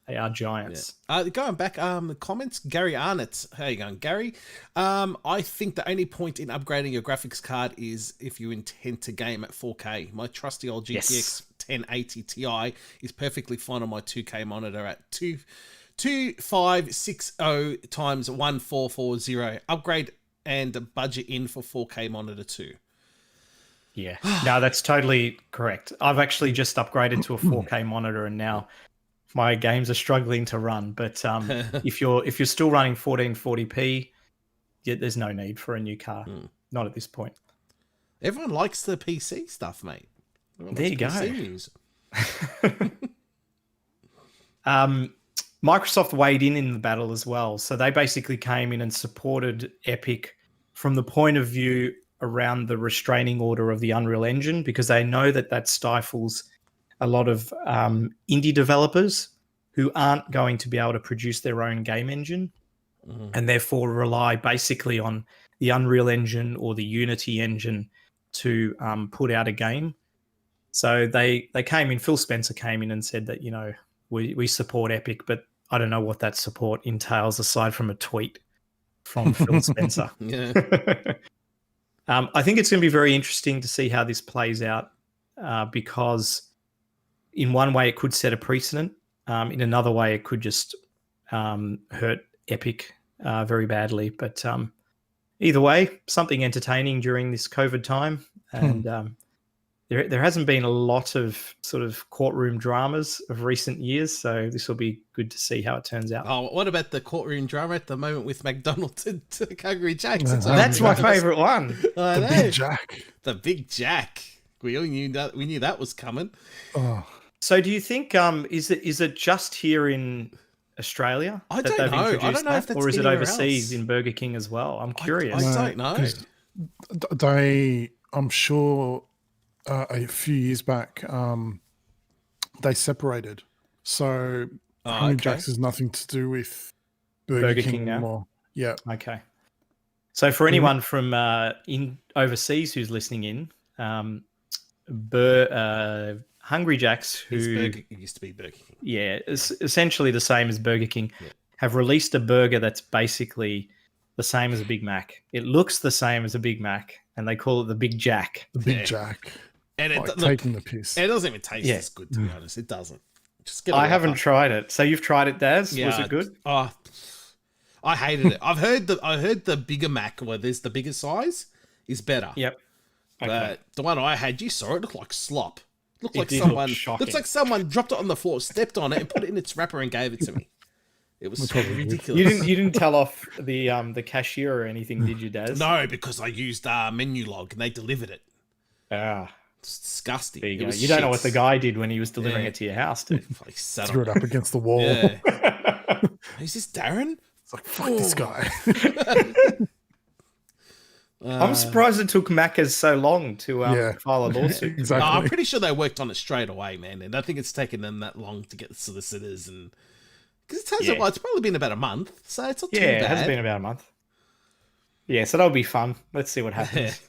They are giants. Yeah. Going back, the comments, Gary Arnott. How you going, Gary? I think the only point in upgrading your graphics card is if you intend to game at 4K. My trusty old GTX 1080 Ti is perfectly fine on my 2K monitor at 2560 times 1440. Upgrade and a budget in for 4K monitor too. Yeah. No, that's totally correct. I've actually just upgraded to a 4K monitor, and now my games are struggling to run. But if you're still running 1440p, there's no need for a new car. Not at this point. Everyone likes the PC stuff, mate. Everyone There likes you PC go. news. Microsoft weighed in the battle as well. So they basically came in and supported Epic from the point of view around the restraining order of the Unreal Engine, because they know that stifles a lot of indie developers who aren't going to be able to produce their own game engine and therefore rely basically on the Unreal Engine or the Unity engine to put out a game. So they came in, Phil Spencer came in and said that, we support Epic, but I don't know what that support entails aside from a tweet from Phil Spencer. Yeah. I think it's going to be very interesting to see how this plays out because in one way it could set a precedent. In another way, it could just hurt Epic very badly. But either way, something entertaining during this COVID time. And there hasn't been a lot of sort of courtroom dramas of recent years, so this will be good to see how it turns out. Oh, what about the courtroom drama at the moment with McDonald's and Hungry Jack's? That's my favourite one. The Big Jack. The Big Jack. We all knew that. We knew that was coming. Oh. So, do you think is it just here in Australia? I don't know. I don't know if that's or is it anywhere overseas else. in Burger King as well? I'm curious. I don't know. I'm sure a few years back, they separated. So Hungry Jack's has nothing to do with Burger King now? anymore. Yeah. Okay. So for anyone from in overseas who's listening in, Hungry Jack's, who it used to be Burger King. Yeah, it's essentially the same as Burger King, have released a burger that's basically the same as a Big Mac. It looks the same as a Big Mac, and they call it the Big Jack. The Big Jack. And taking the piss. It doesn't even taste as good, to be honest. It doesn't. Just I haven't tried it. So you've tried it, Daz? Yeah, was it good? Oh, I hated it. I heard the bigger Mac, where there's the bigger size, is better. Yep. Okay. But the one I had, you saw it, looked like slop. Looked like Look looks like someone dropped it on the floor, stepped on it, and put it in its wrapper and gave it to me. It was ridiculous. You didn't tell off the cashier or anything, did you, Daz? No, because I used menu log and they delivered it. Ah. It's disgusting. There you go. You don't know what the guy did when he was delivering it to your house, dude. Threw it up against the wall. Yeah. Is this Darren? It's like, fuck this guy. I'm surprised it took Macca's so long to file a lawsuit. Exactly. I'm pretty sure they worked on it straight away, man. And I think it's taken them that long to get the solicitors and because it's probably been about a month, so it's not too bad. Yeah, it has been about a month. Yeah, so that'll be fun. Let's see what happens.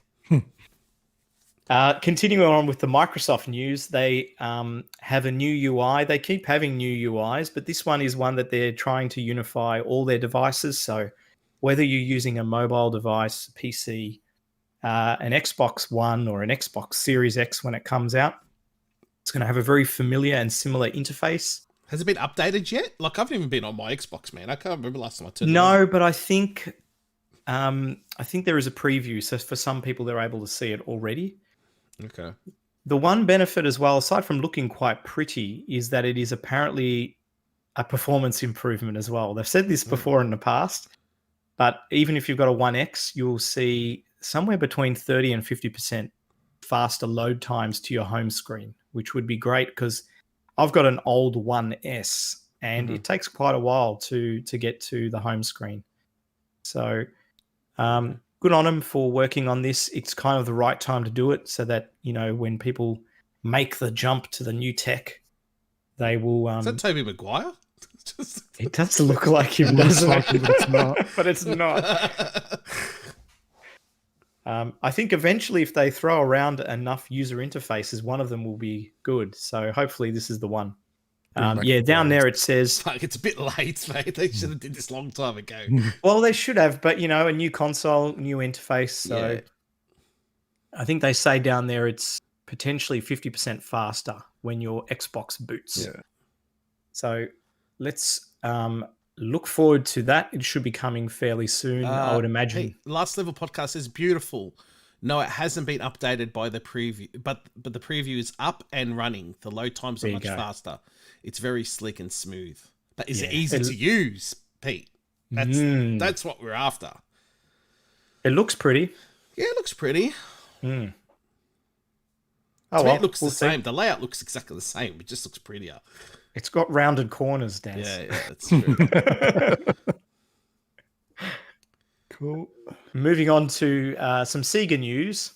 Continuing on with the Microsoft news, they have a new UI. They keep having new UIs, but this one is one that they're trying to unify all their devices. So whether you're using a mobile device, PC, an Xbox One or an Xbox Series X when it comes out, it's going to have a very familiar and similar interface. Has it been updated yet? Like, I haven't even been on my Xbox, man. I can't remember last time I turned it on. No, but I think there is a preview. So for some people, they're able to see it already. Okay. The one benefit as well, aside from looking quite pretty, is that it is apparently a performance improvement as well. They've said this before in the past, but even if you've got a 1X, you'll see somewhere between 30 and 50% faster load times to your home screen, which would be great because I've got an old 1S and it takes quite a while to get to the home screen. So good on them for working on this. It's kind of the right time to do it so that, when people make the jump to the new tech, they will... Is that Tobey Maguire? It does look like him, doesn't it? But it's not. But it's not. I think eventually if they throw around enough user interfaces, one of them will be good. So hopefully this is the one. Down there it says... Fuck, it's a bit late, mate. They should have did this a long time ago. Well, they should have, but, a new console, new interface. So I think they say down there it's potentially 50% faster when your Xbox boots. Yeah. So let's look forward to that. It should be coming fairly soon, I would imagine. Hey, Last Level Podcast is beautiful. No, it hasn't been updated by the preview, but the preview is up and running. The load times are There you much go. faster. It's very slick and smooth. But is it Yeah. easy to use, Pete? That's what we're after. It looks pretty. Yeah, it looks pretty. Oh, To me, well, it looks we'll the see. same. The layout looks exactly the same. It just looks prettier. It's got rounded corners, Dan. Yeah, that's true. Cool. Moving on to some Sega news.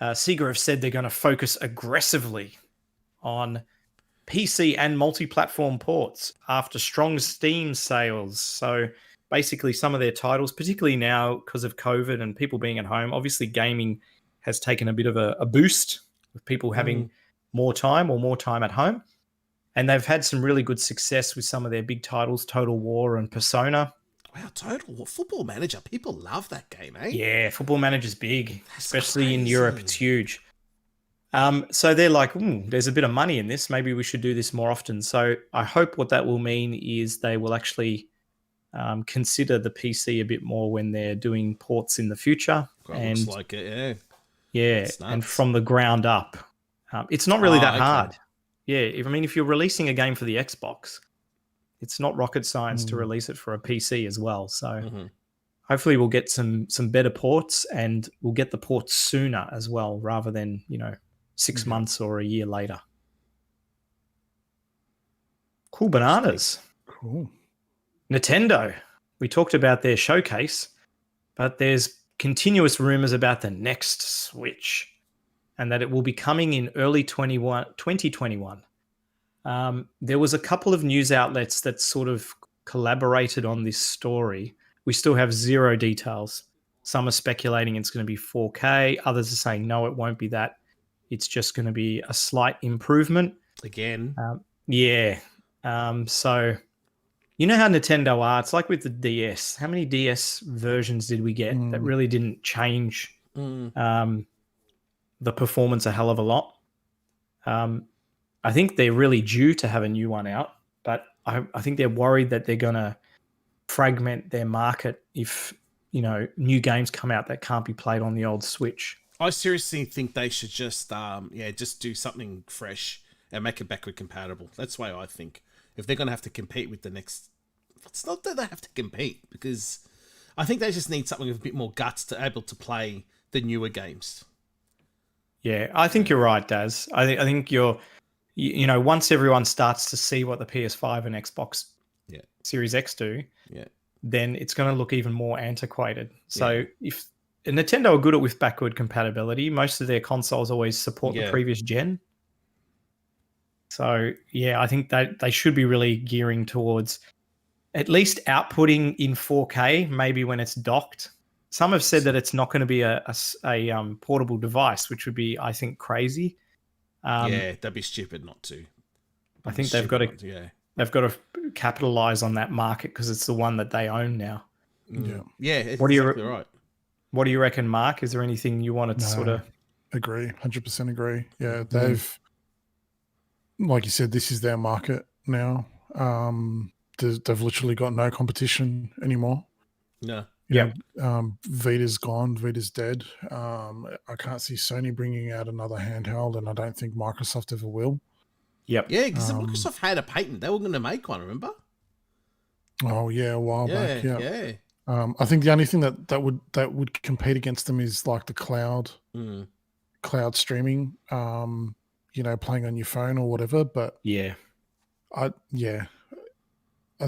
Sega have said they're going to focus aggressively on PC and multi-platform ports after strong Steam sales. So basically some of their titles, particularly now because of COVID and people being at home, obviously gaming has taken a bit of a boost with people having more time at home. And they've had some really good success with some of their big titles, Total War and Persona. Wow, Total Football Manager. People love that game, eh? Yeah, Football Manager's big, That's especially in Europe. crazy. It's huge. So they're like, there's a bit of money in this. Maybe we should do this more often. So I hope what that will mean is they will actually consider the PC a bit more when they're doing ports in the future. Well, and looks like it, yeah. yeah, That's and nuts. from the ground up. It's not really that okay. hard. Yeah, if you're releasing a game for the Xbox, it's not rocket science to release it for a PC as well. So hopefully we'll get some better ports, and we'll get the ports sooner as well, rather than 6 months or a year later. Cool bananas. Cool. Nintendo. We talked about their showcase, but there's continuous rumors about the next Switch, and that it will be coming in early 2021. There was a couple of news outlets that sort of collaborated on this story. We still have zero details. Some are speculating it's going to be 4K. Others are saying, no, it won't be that. It's just going to be a slight improvement. Again. Yeah. So you know how Nintendo are. It's like with the DS. How many DS versions did we get that really didn't change the performance a hell of a lot? I think they're really due to have a new one out, but I think they're worried that they're going to fragment their market if new games come out that can't be played on the old Switch. I seriously think they should just do something fresh and make it backward compatible. That's the way I think. If they're going to have to compete with the next... It's not that they have to compete, because I think they just need something with a bit more guts to able to play the newer games. Yeah, I think you're right, Daz. I think you're... once everyone starts to see what the PS5 and Xbox Series X do, then it's going to look even more antiquated. So if Nintendo are good at with backward compatibility, most of their consoles always support the previous gen. So yeah, I think that they should be really gearing towards at least outputting in 4K, maybe when it's docked. Some have said that it's not going to be a portable device, which would be, I think, crazy. That'd be stupid not to. I think they've got to capitalize on that market because it's the one that they own now. Yeah, it's what do you exactly right. What do you reckon, Mark? Is there anything you wanted to sort of agree? 100% agree. Yeah, they've, like you said, this is their market now. They've literally got no competition anymore. No. Vita's gone. Vita's dead. I can't see Sony bringing out another handheld, and I don't think Microsoft ever will. Yep. Yeah, because Microsoft had a patent. They were going to make one, remember? Oh yeah, a while back. Yeah. I think the only thing that would compete against them is like the cloud streaming. Playing on your phone or whatever. But I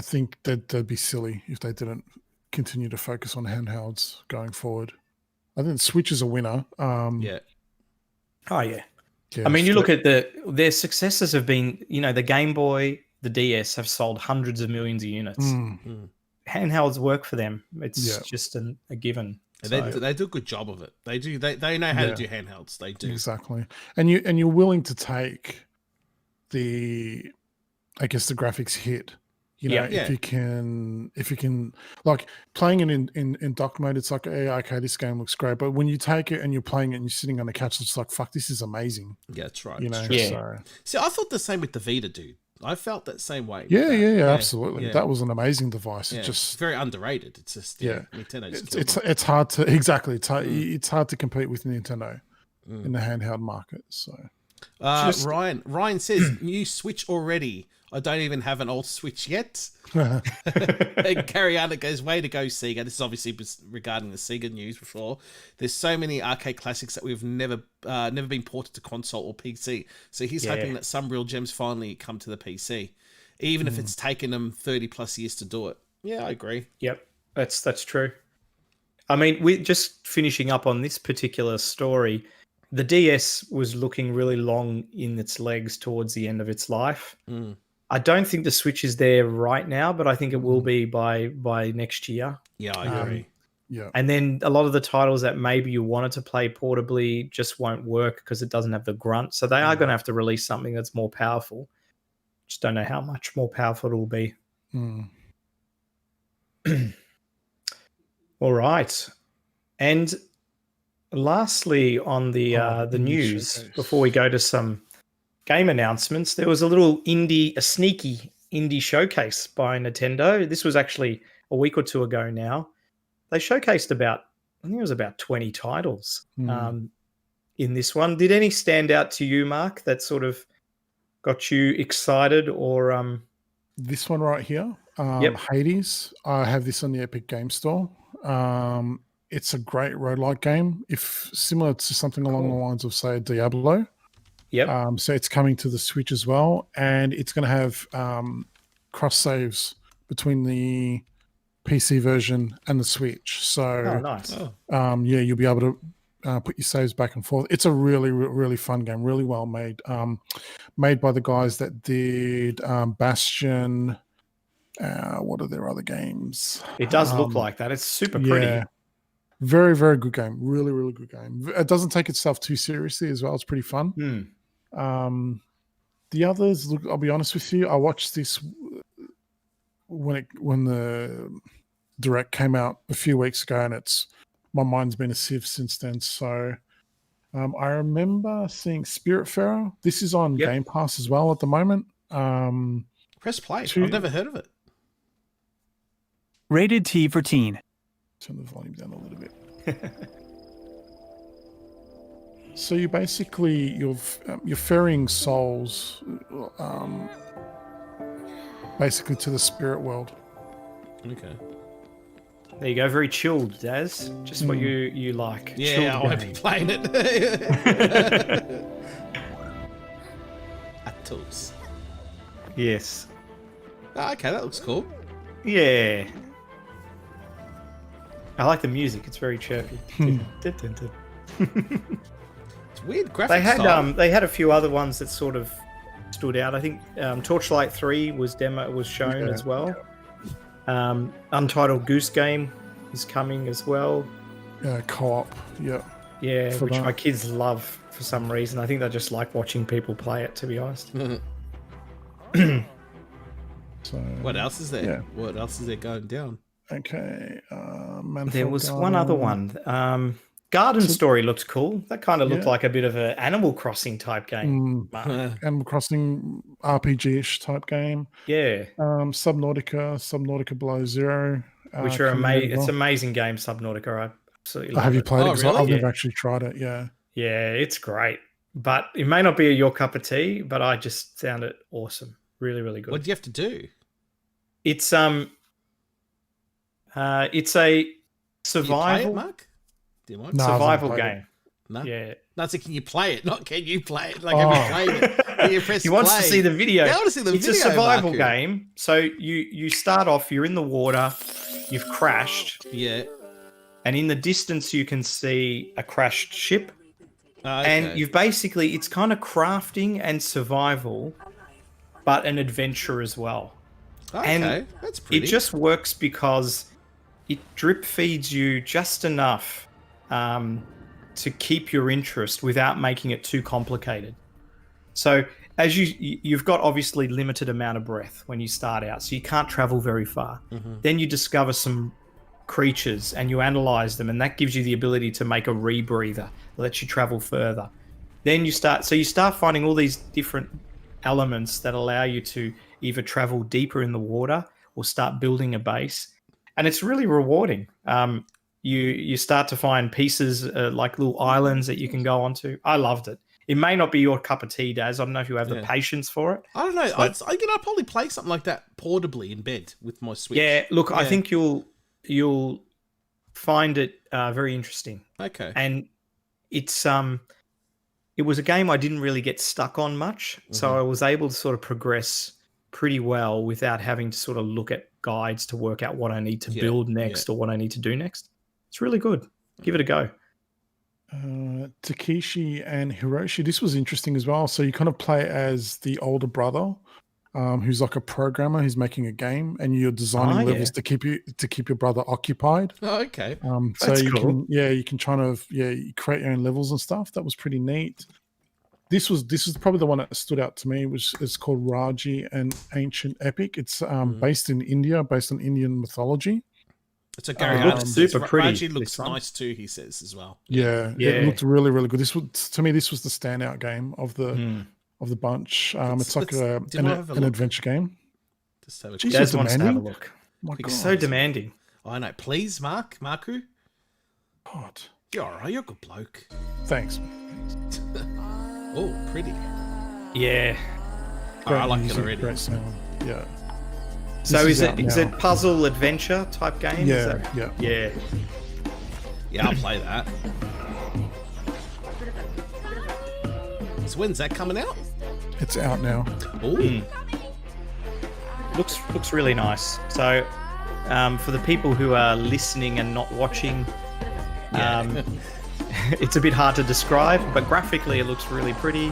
think they'd be silly if they didn't continue to focus on handhelds going forward. I think Switch is a winner. Oh yeah. I mean, you look at their successes have been, the Game Boy, the DS have sold hundreds of millions of units. Handhelds work for them. It's just a given. They do a good job of it. They do. They know how to do handhelds. They do exactly. And you're willing to take the graphics hit. If you can, like playing it in dock mode, it's like, okay, this game looks great. But when you take it and you're playing it and you're sitting on the couch, it's like, fuck, this is amazing. Yeah, that's right. So. See, I thought the same with the Vita, dude. I felt that same way. Yeah, with yeah, that. absolutely. Yeah. That was an amazing device. Yeah. It just very underrated. It's just Nintendo just killed it. it's hard to it's hard to compete with Nintendo in the handheld market. So Ryan says new Switch already. I don't even have an old Switch yet. And Cariana goes, way to go, Sega. This is obviously regarding the Sega news before. There's so many arcade classics that we've never been ported to console or PC. So he's hoping that some real gems finally come to the PC, even if it's taken them 30 plus years to do it. Yeah, I agree. Yep, that's true. I mean, we're just finishing up on this particular story. The DS was looking really long in its legs towards the end of its life. I don't think the Switch is there right now, but I think it will be by next year. Yeah, I agree. yeah. And then a lot of the titles that maybe you wanted to play portably just won't work because it doesn't have the grunt. So they are going to have to release something that's more powerful. Just don't know how much more powerful it will be. All right. And lastly, on the news, showcase. before we go to some game announcements, there was a sneaky indie showcase by Nintendo. This was actually a week or two ago now. They showcased I think it was about 20 titles in this one. Did any stand out to you, Mark, that sort of got you excited or... This one right here, Hades. I have this on the Epic Game Store. It's a great roguelike game, if similar to something along the lines of, say, Diablo. Yep. So it's coming to the Switch as well, and it's going to have cross saves between the PC version and the Switch. So, nice. You'll be able to put your saves back and forth. It's a really, really fun game, really well made. Made by the guys that did Bastion. What are their other games? It does look like that. It's super pretty. Yeah. Very, very good game. Really, really good game. It doesn't take itself too seriously as well. It's pretty fun. The others, look, I'll be honest with you, I watched this when the Direct came out a few weeks ago, and my mind's been a sieve since then. So I remember seeing Spiritfarer. This is on Game Pass as well at the moment. Press play. I've never heard of it. Rated T for teen. Turn the volume down a little bit. So you basically you're ferrying souls, basically to the spirit world. Okay. There you go. Very chilled, Daz. Just what you like. Yeah, I won't be playing it. Atos. Yes. Oh, okay, that looks cool. Yeah. I like the music. It's very chirpy. It's weird graphics. They had a few other ones that sort of stood out. I think Torchlight 3 was shown as well. Untitled Goose Game is coming as well. Co-op. Yeah. Yeah, which my kids love for some reason. I think they just like watching people play it, to be honest. So what else is there? Yeah. What else is there going down? Okay. There was one other one. Garden Story looked cool. That kind of looked like a bit of an Animal Crossing type game. Animal Crossing RPG-ish type game. Yeah. Subnautica Below Zero. Which are amazing. It's an amazing game, Subnautica. I absolutely love Have you played it? Really? I've never actually tried it, yeah. Yeah, it's great. But it may not be your cup of tea, but I just found it awesome. Really, really good. What do you have to do? It's a survival. Do you play it, Mark? Do you mind? No, survival game. No. Yeah. No, so can you play it? Not can you play it? Like have you played it? You press He wants play. to see the video. Yeah, I want to see the it's video. It's a survival Marku. game. So you start off, you're in the water, you've crashed. Yeah. And in the distance you can see a crashed ship. Okay. And you've basically, it's kind of crafting and survival, but an adventure as well. Okay, and that's pretty. It just works because it drip feeds you just enough to keep your interest without making it too complicated. So as you've got obviously limited amount of breath when you start out, so you can't travel very far. Then you discover some creatures and you analyze them, and that gives you the ability to make a rebreather that lets you travel further. Then you start finding all these different elements that allow you to either travel deeper in the water or start building a base, and it's really rewarding. You start to find pieces like little islands that you can go onto. I loved it. It may not be your cup of tea, Daz. I don't know if you have the patience for it. I don't know. But, I'd probably play something like that portably in bed with my Switch. yeah, look, I think you'll find it very interesting. Okay. And it's it was a game I didn't really get stuck on much, so I was able to sort of progress pretty well without having to sort of look at guides to work out what I need to build next or what I need to do next. It's really good. Give it a go. Takeshi and Hiroshi, this was interesting as well. So you kind of play as the older brother, who's like a programmer who's making a game, and you're designing levels to keep your brother occupied. Oh, okay. So That's you cool. you can try to you create your own levels and stuff. That was pretty neat. This was probably the one that stood out to me, which is called Raji, an Ancient Epic. It's based in India, based on Indian mythology. It's a Gary looks super pretty. Raji looks this one. nice too, he says as well. Yeah, it looked really, really good. This was, to me, this was the standout game of the bunch. It's like an adventure game. Just have a Jeez, Daz you're wants to have a demanding? look. My It's God. so demanding. I know. Please, Marku. God. You're alright. You're a good bloke. Thanks. Oh, pretty. Yeah. Oh, I like it music, already. Great sound. Yeah. So This is out it now. puzzle adventure type game? Is Yeah, that- yeah. Yeah. Yeah, I'll play that. So when's that coming out? It's out now. Oh, Looks really nice. So for the people who are listening and not watching, it's a bit hard to describe, but graphically it looks really pretty.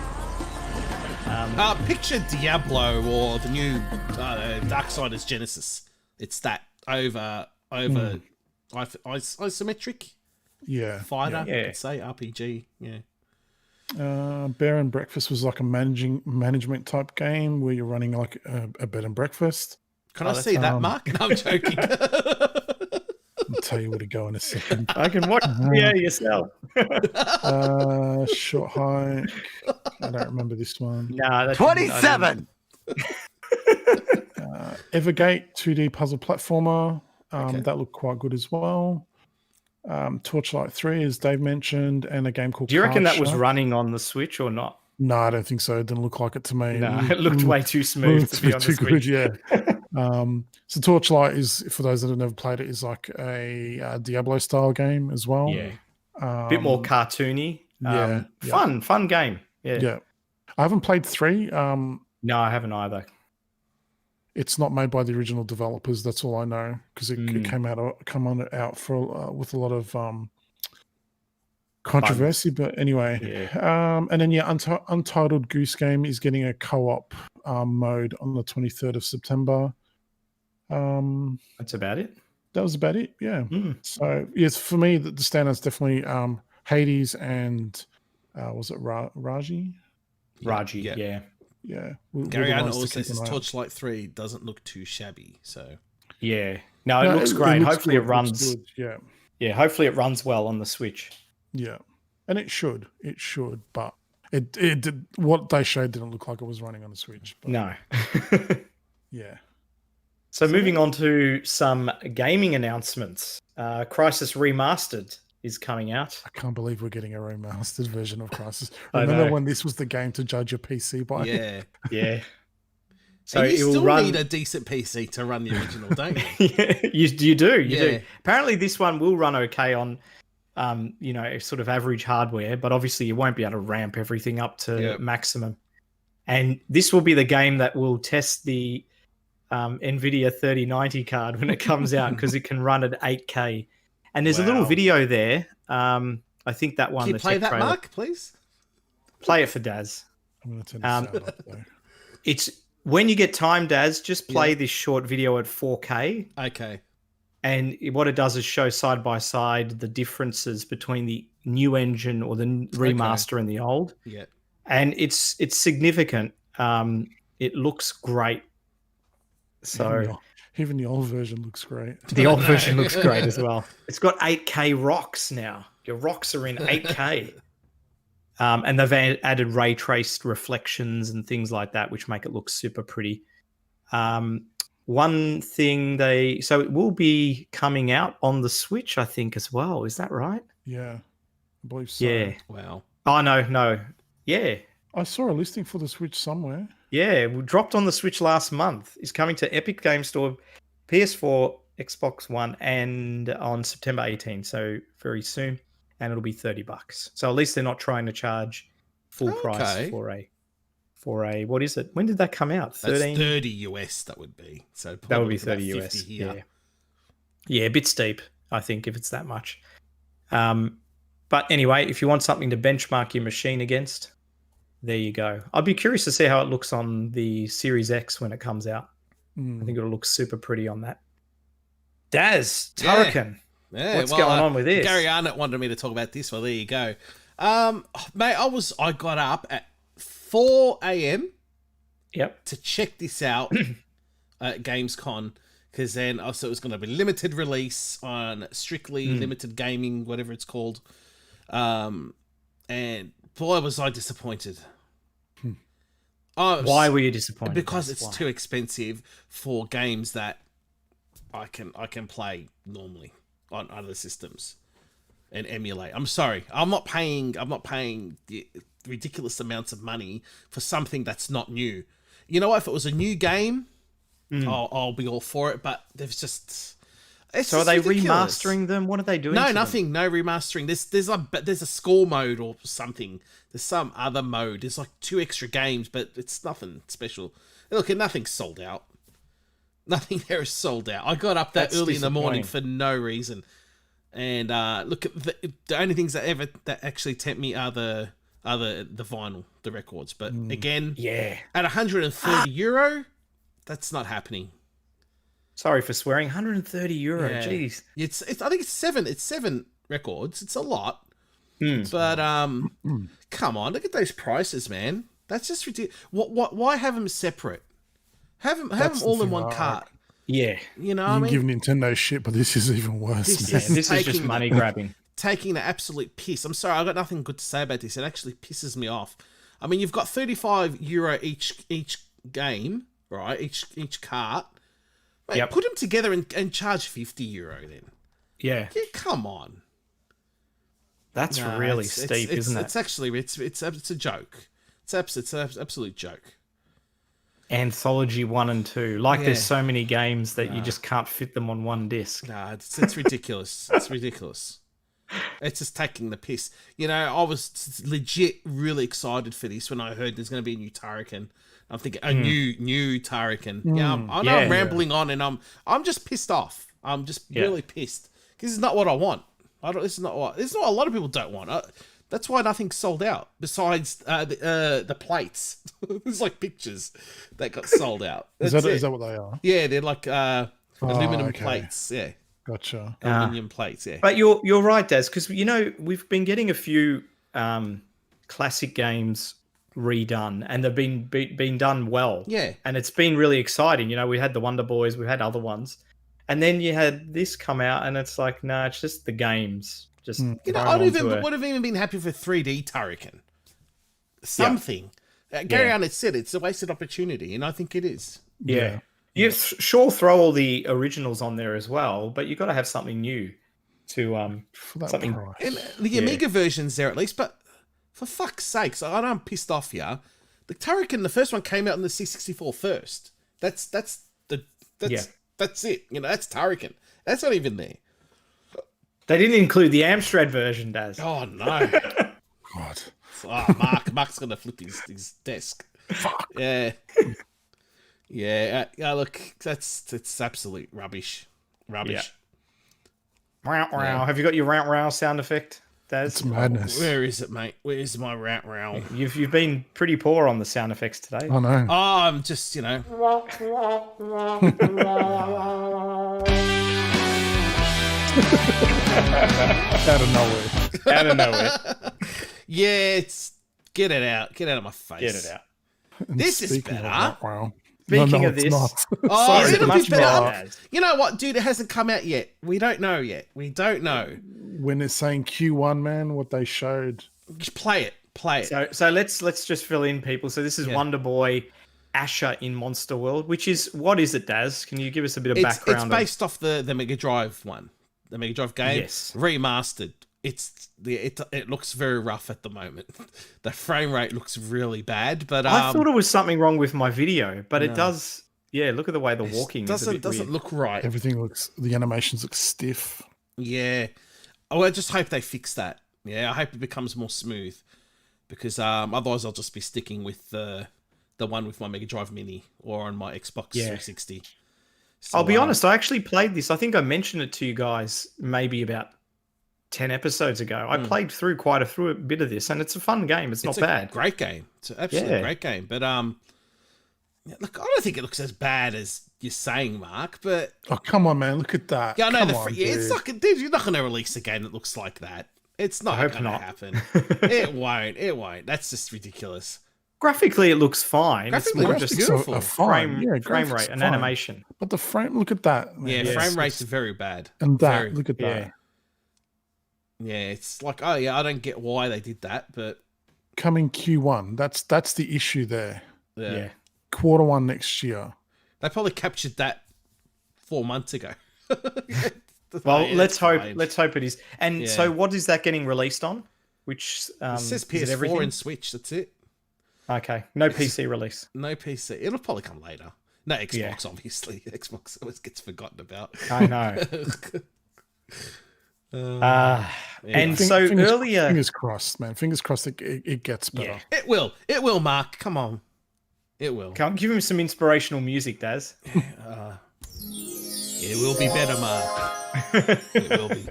picture Diablo or the new Darksiders Genesis. It's that over isometric Yeah. fighter. Yeah. I could say RPG. Yeah. Bear and Breakfast was like a management type game where you're running like a bed and breakfast. Can I see that, Mark? No, I'm joking. I'll tell you where to go in a second. I can watch yourself. Short Hike. I don't remember this one. Nah, that's 27. Evergate 2D puzzle platformer. That looked quite good as well. Torchlight 3, as Dave mentioned, and a game called Do you reckon Card that was Shark. running on the Switch or not? No, I don't think so. It didn't look like it to me. No, it looked way too smooth to be on the too good, Switch. yeah. So Torchlight is, for those that have never played it, is like a Diablo style game as well. Yeah. A bit more cartoony. yeah. Fun game. Yeah. Yeah. I haven't played 3. No, I haven't either. It's not made by the original developers. That's all I know, because it came out for with a lot of controversy. But anyway, and then Untitled Goose Game is getting a co-op mode on the 23rd of September. That's about it. That was about it. Yeah. So yes, for me, the standouts definitely Hades and was it Raji? Raji, yeah. yeah. Yeah. Gary Allen Allen also says Torchlight. Torchlight 3 doesn't look too shabby. So Yeah. No, it looks great. Hopefully good, it runs. good, yeah. Yeah, hopefully it runs well on the Switch. Yeah, and it should, but it did. What they showed didn't look like it was running on the Switch. But No. yeah, So moving on to some gaming announcements. Crisis Remastered is coming out. I can't believe we're getting a remastered version of Crisis. I Remember know. when this was the game to judge your PC by? yeah. Yeah. So And you it will still run. need a decent PC to run the original, don't you? Yeah, you do. You Yeah. do. Apparently, this one will run okay on, sort of average hardware, but obviously you won't be able to ramp everything up to maximum. And this will be the game that will test the Nvidia 3090 card when it comes out, because it can run at 8K. And there's a little Wow. video there. I think that one. Can you the play tech that, trailer. Mark, please? Play it for Daz. I'm going to turn the sound up though. It's when you get time, Daz. Just play this short video at 4K. Okay. And what it does is show side by side the differences between the new engine or the remaster and the old. Yeah. And it's significant. It looks great. So Even the old version looks great. the old version looks great as well. It's got 8K rocks now. Your rocks are in 8K. And they've added ray traced reflections and things like that, which make it look super pretty. One thing so it will be coming out on the Switch, I think, as well. Is that right? Yeah, I believe so. Yeah. Wow. Oh, no. Yeah. I saw a listing for the Switch somewhere. Yeah. It dropped on the Switch last month. It's coming to Epic Game Store, PS4, Xbox One, and on September 18. So very soon. And it'll be $30. So at least they're not trying to charge full price for a what is it? When did that come out? 13? That's 30 US. That would be so. That would be about 30 50 US. here. Yeah, a bit steep, I think, if it's that much. But anyway, if you want something to benchmark your machine against, there you go. I'd be curious to see how it looks on the Series X when it comes out. I think it'll look super pretty on that. Daz, Turrican. Yeah, What's going on with this? Gary Arnott wanted me to talk about this. Well, there you go. Mate, I got up at 4 a.m. Yep. to check this out at Gamescom, because then also it was going to be limited release on strictly limited gaming, whatever it's called. And boy, was I disappointed. Why were you disappointed? Because it's too expensive for games that I can play normally on other systems and emulate. I'm sorry, I'm not paying the ridiculous amounts of money for something that's not new. You know what? If it was a new game, I'll be all for it. But there's just so are they remastering them? What are they doing? No, nothing. No remastering. There's a score mode or something. There's some other mode. There's like 2 extra games, but it's nothing special. Look, nothing's sold out. Nothing there is sold out. I got up that early in the morning for no reason. And look, the only things that actually tempt me are the vinyl, the records. But again, at €130, that's not happening. Sorry for swearing. €130. Yeah. Jeez. I think it's 7 records. It's a lot. But come on, look at those prices, man. That's just ridiculous. Why have them separate? Have them all in one cart. Yeah. You know what I mean? Give Nintendo shit, but this is even worse. This is just money grabbing. Taking the absolute piss. I'm sorry, I got nothing good to say about this. It actually pisses me off. I mean, you've got €35 each game, right? Each cart. Mate, put them together and charge €50 then. Yeah. Come on. That's really steep, isn't it? It's actually it's a joke. It's an absolute joke. Anthology 1 and 2. There's so many games that you just can't fit them on one disc. Nah, it's ridiculous. It's ridiculous. It's just taking the piss. You know, I was legit really excited for this when I heard there's going to be a new Turrican. I'm thinking a new Turrican. Yeah, I know I'm rambling on, and I'm just pissed off. I'm just really pissed because this is not what I want. This is not what a lot of people don't want. That's why nothing's sold out. Besides the plates, there's like pictures that got sold out. Is that what they are? Yeah, they're like aluminum plates. Yeah, gotcha. Aluminum plates. Yeah, but you're right, Daz, because we've been getting a few classic games redone, and they've been done well. Yeah, and it's been really exciting. We had the Wonder Boys, we had other ones, and then you had this come out, and it's like, no, it's just the games. Just I would have even been happy for 3D Turrican. Something. Gary Arnott said it's a wasted opportunity, and I think it is. Yeah. You sure throw all the originals on there as well, but you got to have something new to For that something. price. And the Amiga version's there at least, but for fuck's sakes, I know I'm pissed off here. The Turrican, the first one came out on the C64 first. That's it. That's Turrican. That's not even there. They didn't include the Amstrad version, Daz. Oh no! God. Mark's gonna flip his desk. Fuck. Yeah. Look, it's absolute rubbish. Yeah. Have you got your row sound effect, Daz? It's madness. Where is it, mate? Where's my row? You've been pretty poor on the sound effects today. I know. Oh, I'm just Out of nowhere. Yeah, get it out. Get out of my face. Get it out. This is better. Wow. Speaking of it's this, not. Oh, Sorry, is it a much bit better? better. You know what, dude? It hasn't come out yet. We don't know yet. We don't know. When it's saying Q1, man, what they showed. Just play it. Play it. So let's just fill in people. So this is Yeah. Wonder Boy, Asha in Monster World, which is what is it, Daz? Can you give us a bit of It's background? based off the Mega Drive one, the Mega Drive game. Yes. Remastered. It looks very rough at the moment. The frame rate looks really bad, but I thought it was something wrong with my video, but it No. does. Yeah, look at the way the walking is a bit doesn't weird. look right. The animations look stiff. Yeah. Oh, I just hope they fix that. Yeah, I hope it becomes more smooth, because otherwise I'll just be sticking with the one with my Mega Drive Mini or on my Xbox 360. So, I'll be honest, I actually played this. I think I mentioned it to you guys maybe about 10 episodes ago. I played through quite a bit of this, and it's a fun game. It's not bad. Great game. It's an absolutely great game. But look, I don't think it looks as bad as you're saying, Mark. But Oh, come on, man! Look at that. yeah, I know Come the on, it's dude. not. Dude, you're not going to release a game that looks like that. It's not hope going to not. happen. It won't. It won't. That's just ridiculous. Graphically, it looks fine. It's Graphically, more it just looks beautiful. frame graphics rate and fine. animation. But the frame, look at that. Man. Yeah, Yes. frame rates are very bad. And that, Very- look at that. Yeah, it's like, oh yeah, I don't get why they did that, but Coming Q1. That's the issue there. yeah. Q1 next year. They probably captured that 4 months ago. Well, Yeah, let's it's hope. fine. Let's hope it is. And Yeah. so, what is that getting released on? Which It says is it PS4 everything? and Switch. That's it. Okay, no PC release. No PC. It'll probably come later. No Xbox, Yeah. obviously. Xbox always gets forgotten about. I know. Yeah. And so earlier, Fingers crossed, man. Fingers crossed it gets better. yeah. It will. It will, Mark. Come on. It will. Come give him some inspirational music, Daz. It will be better, Mark. It will be.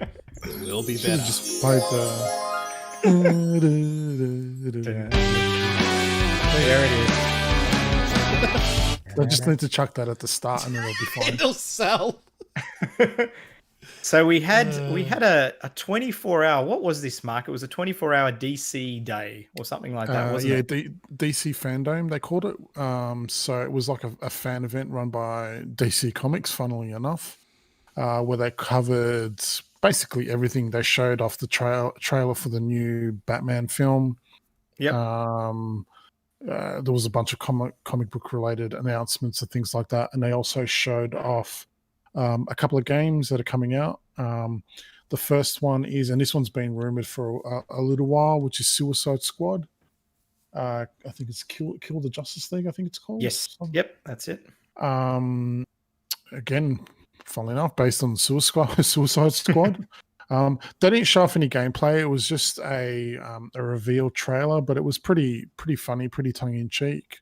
It will be Should have better. just played the. There it is. I just need to chuck that at the start and then it'll be fine. It'll sell. So we had a 24-hour. What was this, Mark? It was a 24-hour DC day or something like that, wasn't it? DC Fandom, they called it. So it was like a fan event run by DC Comics, funnily enough, where they covered basically everything. They showed off the trailer for the new Batman film. Yep. There was a bunch of comic book related announcements and things like that, and they also showed off a couple of games that are coming out. The first one is, and this one's been rumored for a little while, which is Suicide Squad. I think it's Kill the Justice League. I think it's called. Yes. Yep. That's it. Again, funnily enough, based on Suicide Squad. They didn't show off any gameplay. It was just a reveal trailer, but it was pretty funny, pretty tongue in cheek.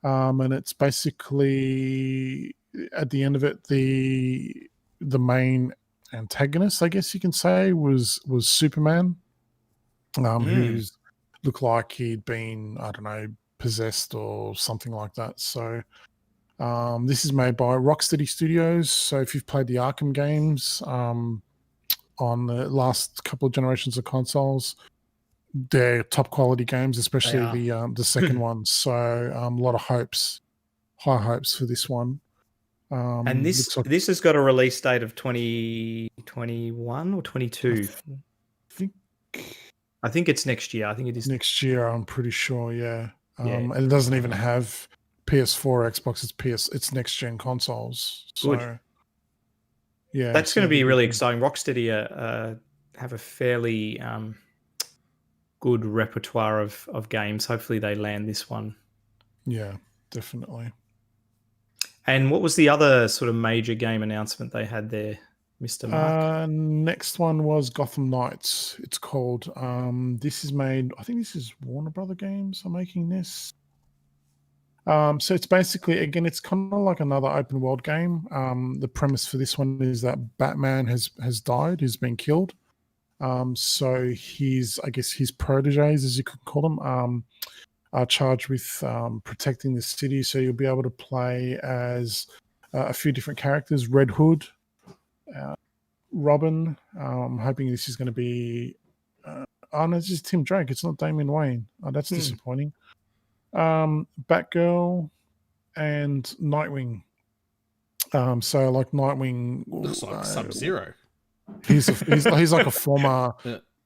And it's basically at the end of it, the main antagonist, I guess you can say, was Superman, who's looked like he'd been, I don't know, possessed or something like that. So this is made by Rocksteady Studios. So if you've played the Arkham games on the last couple of generations of consoles, they're top quality games, especially the second one. So a lot of high hopes for this one. And this has got a release date of 2021 or 22. I think it's next year. I think it is next year. I'm pretty sure. Yeah. Yeah. And it doesn't even have PS4, Xbox. It's next gen consoles. So, Good. Yeah, That's going to be really exciting. Rocksteady have a fairly good repertoire of games. Hopefully they land this one. Yeah, definitely. And what was the other sort of major game announcement they had there, Mr. Mark? Next one was Gotham Knights. It's called. This is made. I think this is Warner Brother Games are making this. So it's basically, again, it's kind of like another open world game. The premise for this one is that Batman has died. He's been killed. So his proteges, as you could call them, are charged with protecting the city. So you'll be able to play as a few different characters: Red Hood, Robin. I'm hoping this is going to be. Oh no, it's just Tim Drake. It's not Damian Wayne. Oh, that's disappointing. Batgirl and Nightwing. Nightwing Looks like Sub-Zero. He's like a former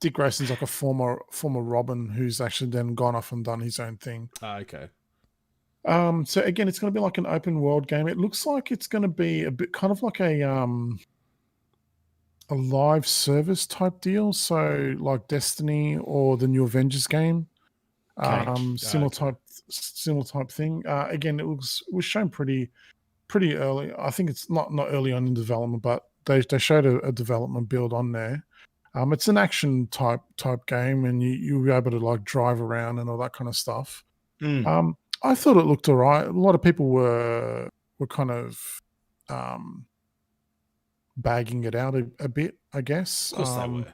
Dick Grayson's like a former Robin who's actually then gone off and done his own thing. Okay. So again, it's going to be like an open world game. It looks like it's going to be a bit kind of like a live service type deal. So like Destiny or the new Avengers game. Similar type thing. Again, it was shown pretty early. I think it's not early on in development, but they showed a development build on there. It's an action type game, and you'll be able to like drive around and all that kind of stuff. I thought it looked all right. A lot of people were kind of bagging it out a bit, I guess. Of course they were.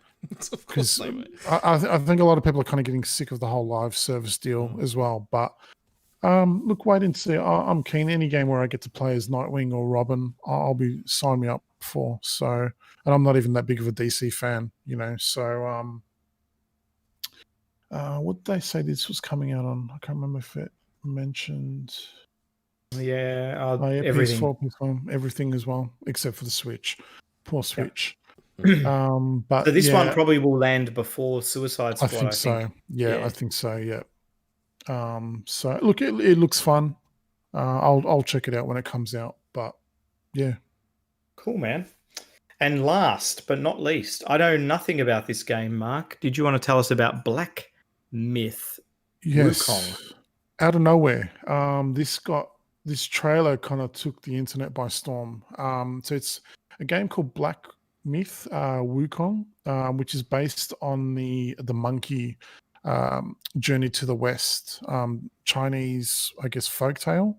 Of course they were. I think a lot of people are kind of getting sick of the whole live service deal as well. But look, wait and see. I'm keen. Any game where I get to play as Nightwing or Robin, I'll be sign me up for. So, and I'm not even that big of a DC fan, you know. So, what did they say this was coming out on? I can't remember if it mentioned. Yeah, everything. PS4, PS5, everything as well, except for the Switch. Poor Switch. But so this one probably will land before Suicide Squad. I think so. Yeah, I think so. Yeah. So look, it looks fun. I'll check it out when it comes out. But yeah, cool, man. And last but not least, I know nothing about this game. Mark, did you want to tell us about Black Myth? Yes. Wukong? Out of nowhere, this trailer kind of took the internet by storm. So it's a game called Black Myth Wukong, which is based on the monkey Journey to the West, Chinese, I guess, folktale.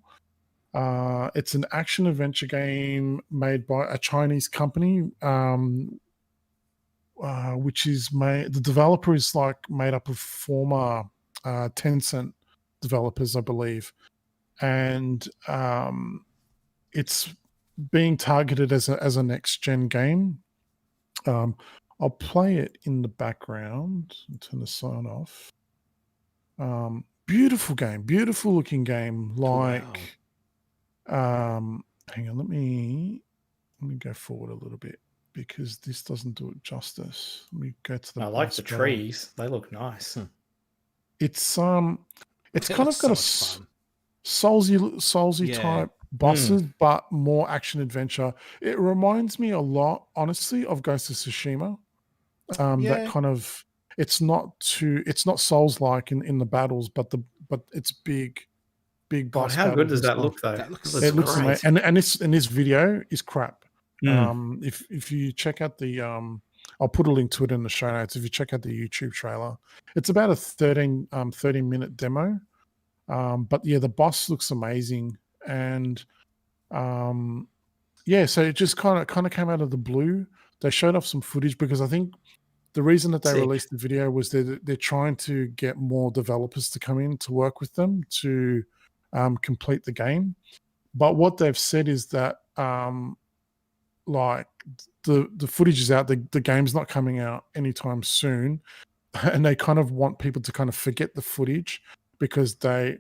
It's an action adventure game made by a Chinese company, which is the developer is like made up of former Tencent developers, I believe, and it's being targeted as a next gen game. I'll play it in the background and turn the sound off. Beautiful game, beautiful looking game. Like, hang on, let me go forward a little bit because this doesn't do it justice. Let me go to the. I like the trees; they look nice. It's kind of got a Soulsy type bosses, but more action adventure. It reminds me a lot, honestly, of Ghost of Tsushima. That kind of it's not Souls like in the battles, but it's big boss. God, how good does that look though? It looks amazing. And this video is crap. If you check out the I'll put a link to it in the show notes. If you check out the YouTube trailer, it's about a 30-minute demo. But yeah, the boss looks amazing, and so it just kind of came out of the blue. They showed off some footage because I think the reason that they released the video was they're trying to get more developers to come in to work with them to complete the game. But what they've said is that like the footage is out, the game's not coming out anytime soon, and they kind of want people to kind of forget the footage because they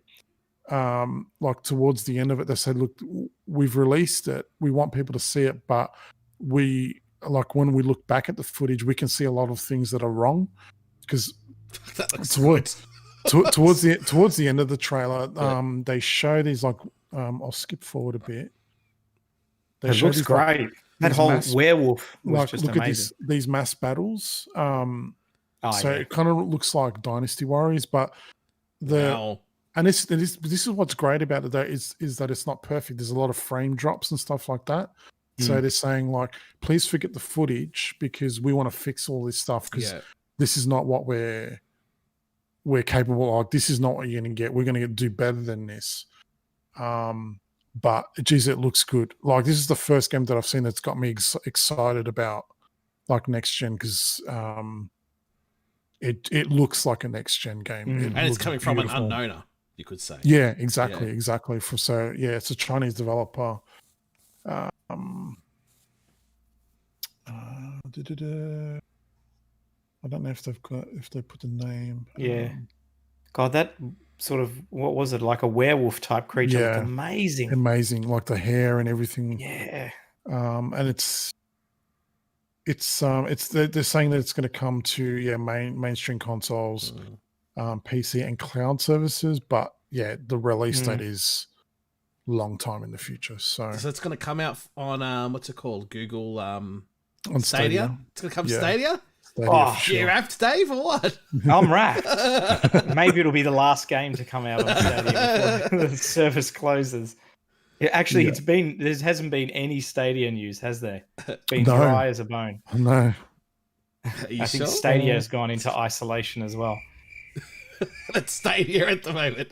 like towards the end of it they said, look, we've released it, we want people to see it, but we like when we look back at the footage we can see a lot of things that are wrong because towards the end of the trailer they show these like I'll skip forward a bit. It looks great. Like, that whole werewolf was like, just look amazing. At these mass battles. It kind of looks like Dynasty Warriors, but and this is what's great about it though is that it's not perfect. There's a lot of frame drops and stuff like that. So they're saying like, please forget the footage because we want to fix all this stuff because this is not what we're capable of. Like, this is not what you're going to get. We're going to do better than this. But geez, it looks good. Like, this is the first game that I've seen that's got me excited about like next gen because it looks like a next gen game, and it's coming from an unknowner, you could say. Yeah, exactly. So it's a Chinese developer. I don't know if they put the name. God, that sort of, what was it, like a werewolf type creature? Looked amazing, like the hair and everything. Yeah. And it's they're saying that it's going to come to mainstream consoles, PC and cloud services, but the release date is long time in the future. So it's going to come out on what's it called? Google on Stadia. It's going to come to Yeah. Stadia. Stadia Oh, for You sure. wrapped, Dave, or what? I'm wrapped. Maybe it'll be the last game to come out on Stadia before the service closes. Yeah, actually, there hasn't been any Stadia news, has there? It's been No. dry as a bone. No. Are you I think sure? Stadia has gone into isolation as well. That's Stadia at the moment.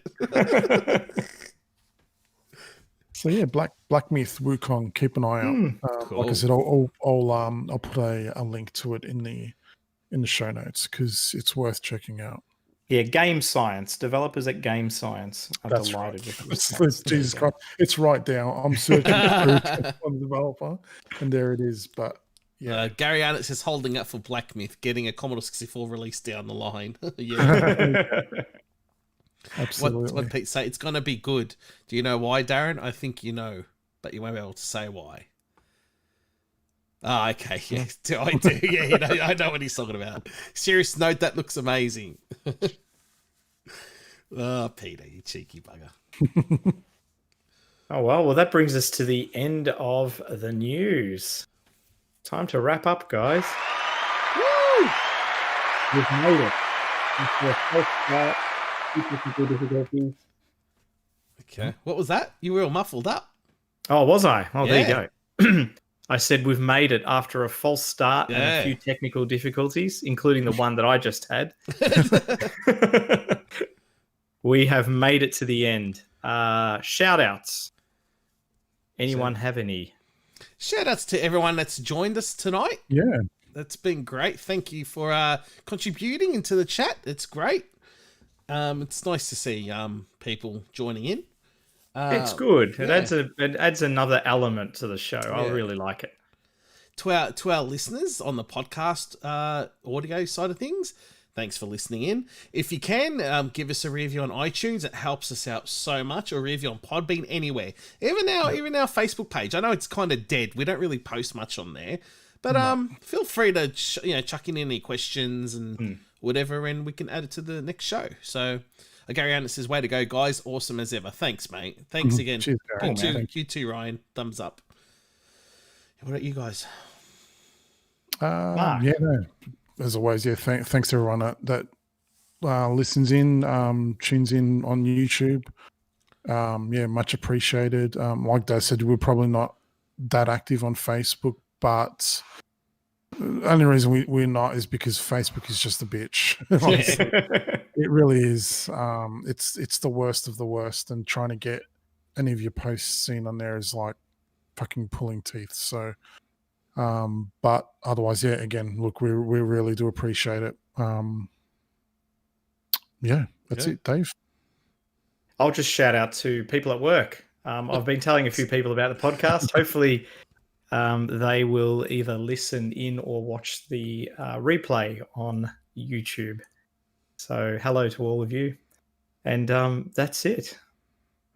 So Black Myth Wukong, keep an eye out. Cool. Like I said, I'll put a link to it in the show notes because it's worth checking out. Yeah, Game Science. Developers at Game Science are That's delighted right. with this. Jesus Christ, it's right down. I'm searching for one developer, and there it is. But Gary Annett is holding up for Black Myth, getting a Commodore 64 release down the line. Yeah. absolutely. What Pete say? It's gonna be good. Do you know why, Darren? I think you know, but you won't be able to say why. Ah, okay. Yeah, I do. Yeah, I know what he's talking about. Serious note, that looks amazing. Oh, Peter, you cheeky bugger. Oh, well, that brings us to the end of the news. Time to wrap up, guys. Woo! We've made it. After a false start, technical difficulties. Okay. What was that? You were all muffled up. Oh, was I? Oh, Yeah. there you go. I said we've made it after a false start and a few technical difficulties, including the one that I just had. We have made it to the end. Shout outs. Anyone have any? Shout outs to everyone that's joined us tonight. Yeah. That's been great. Thank you for contributing into the chat. It's great. It's nice to see people joining in. It's good. It adds another element to the show. I really like it. To our listeners on the podcast audio side of things, thanks for listening in. If you can, give us a review on iTunes. It helps us out so much. Or a review on Podbean, anywhere. Even our Facebook page. I know it's kind of dead. We don't really post much on there. But feel free to chuck in any questions and whatever, and we can add it to the next show. So Gary Anderson says, way to go, guys. Awesome as ever. Thanks, mate. Thanks again. Cheers, Gary. You too, Ryan. Thumbs up. What about you guys? As always, thanks everyone that listens in, tunes in on YouTube. Much appreciated. Like Dave said, we're probably not that active on Facebook, but the only reason we're not is because Facebook is just a bitch. Honestly. It really is. It's the worst of the worst, and trying to get any of your posts seen on there is like fucking pulling teeth. So, but otherwise, again, look, we really do appreciate it. That's it, Dave. I'll just shout out to people at work. I've been telling a few people about the podcast. Hopefully, they will either listen in or watch the replay on YouTube. So hello to all of you. And that's it.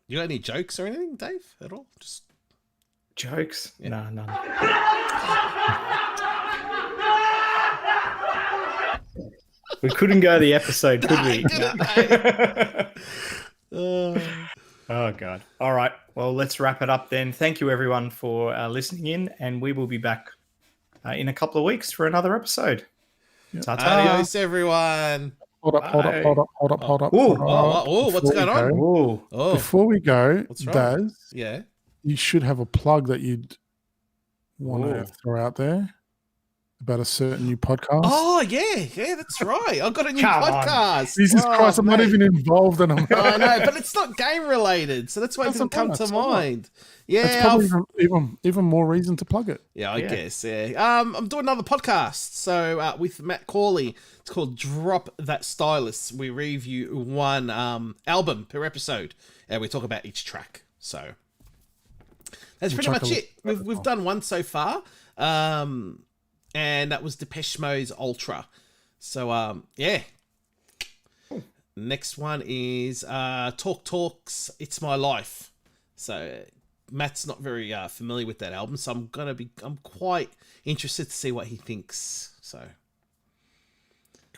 You got any jokes or anything, Dave, at all? Just jokes? Yeah. No, none. We couldn't go the episode, could we? Oh, God. All right. Well, let's wrap it up then. Thank you, everyone, for listening in, and we will be back in a couple of weeks for another episode. Yep. Ta-ta. Adios, everyone. Hold up. Oh, what's going on? Oh, before we go, Daz, yeah, you should have a plug that you'd want to throw out there about a certain new podcast. Oh, yeah, that's right. I've got a new podcast. Jesus Christ, I'm not even involved in them. I know, but it's not game related, so that's why it didn't come to mind. Yeah, it's probably even more reason to plug it. Yeah, I guess. Yeah. I'm doing another podcast. So with Matt Corley, it's called Drop That Stylus. We review one album per episode, and we talk about each track. So that's pretty much it. We've done one so far, and that was Depeche Mode's Ultra. So Next one is Talks It's My Life. So Matt's not very familiar with that album, so I'm quite interested to see what he thinks. So,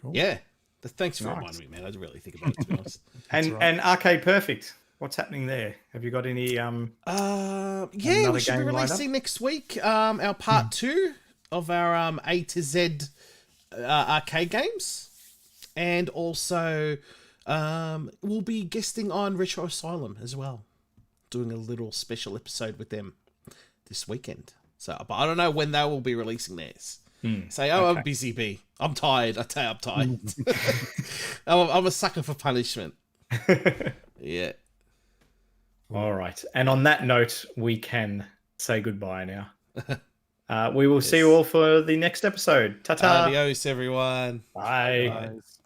Cool. yeah. Thanks for Nice. reminding me, man. I didn't really think about it, to be honest. And Arcade Perfect. What's happening there? Have you got any Yeah, Another we should be game releasing next week our part 2 of our A to Z arcade games, and also we'll be guesting on Retro Asylum as well, doing a little special episode with them this weekend. So, but I don't know when they will be releasing theirs. Say, I'm busy, B. I'm tired. I tell you, I'm tired. I'm a sucker for punishment. Yeah. All right. And on that note, we can say goodbye now. We will see you all for the next episode. Ta-ta. Adios, everyone. Bye. Nice.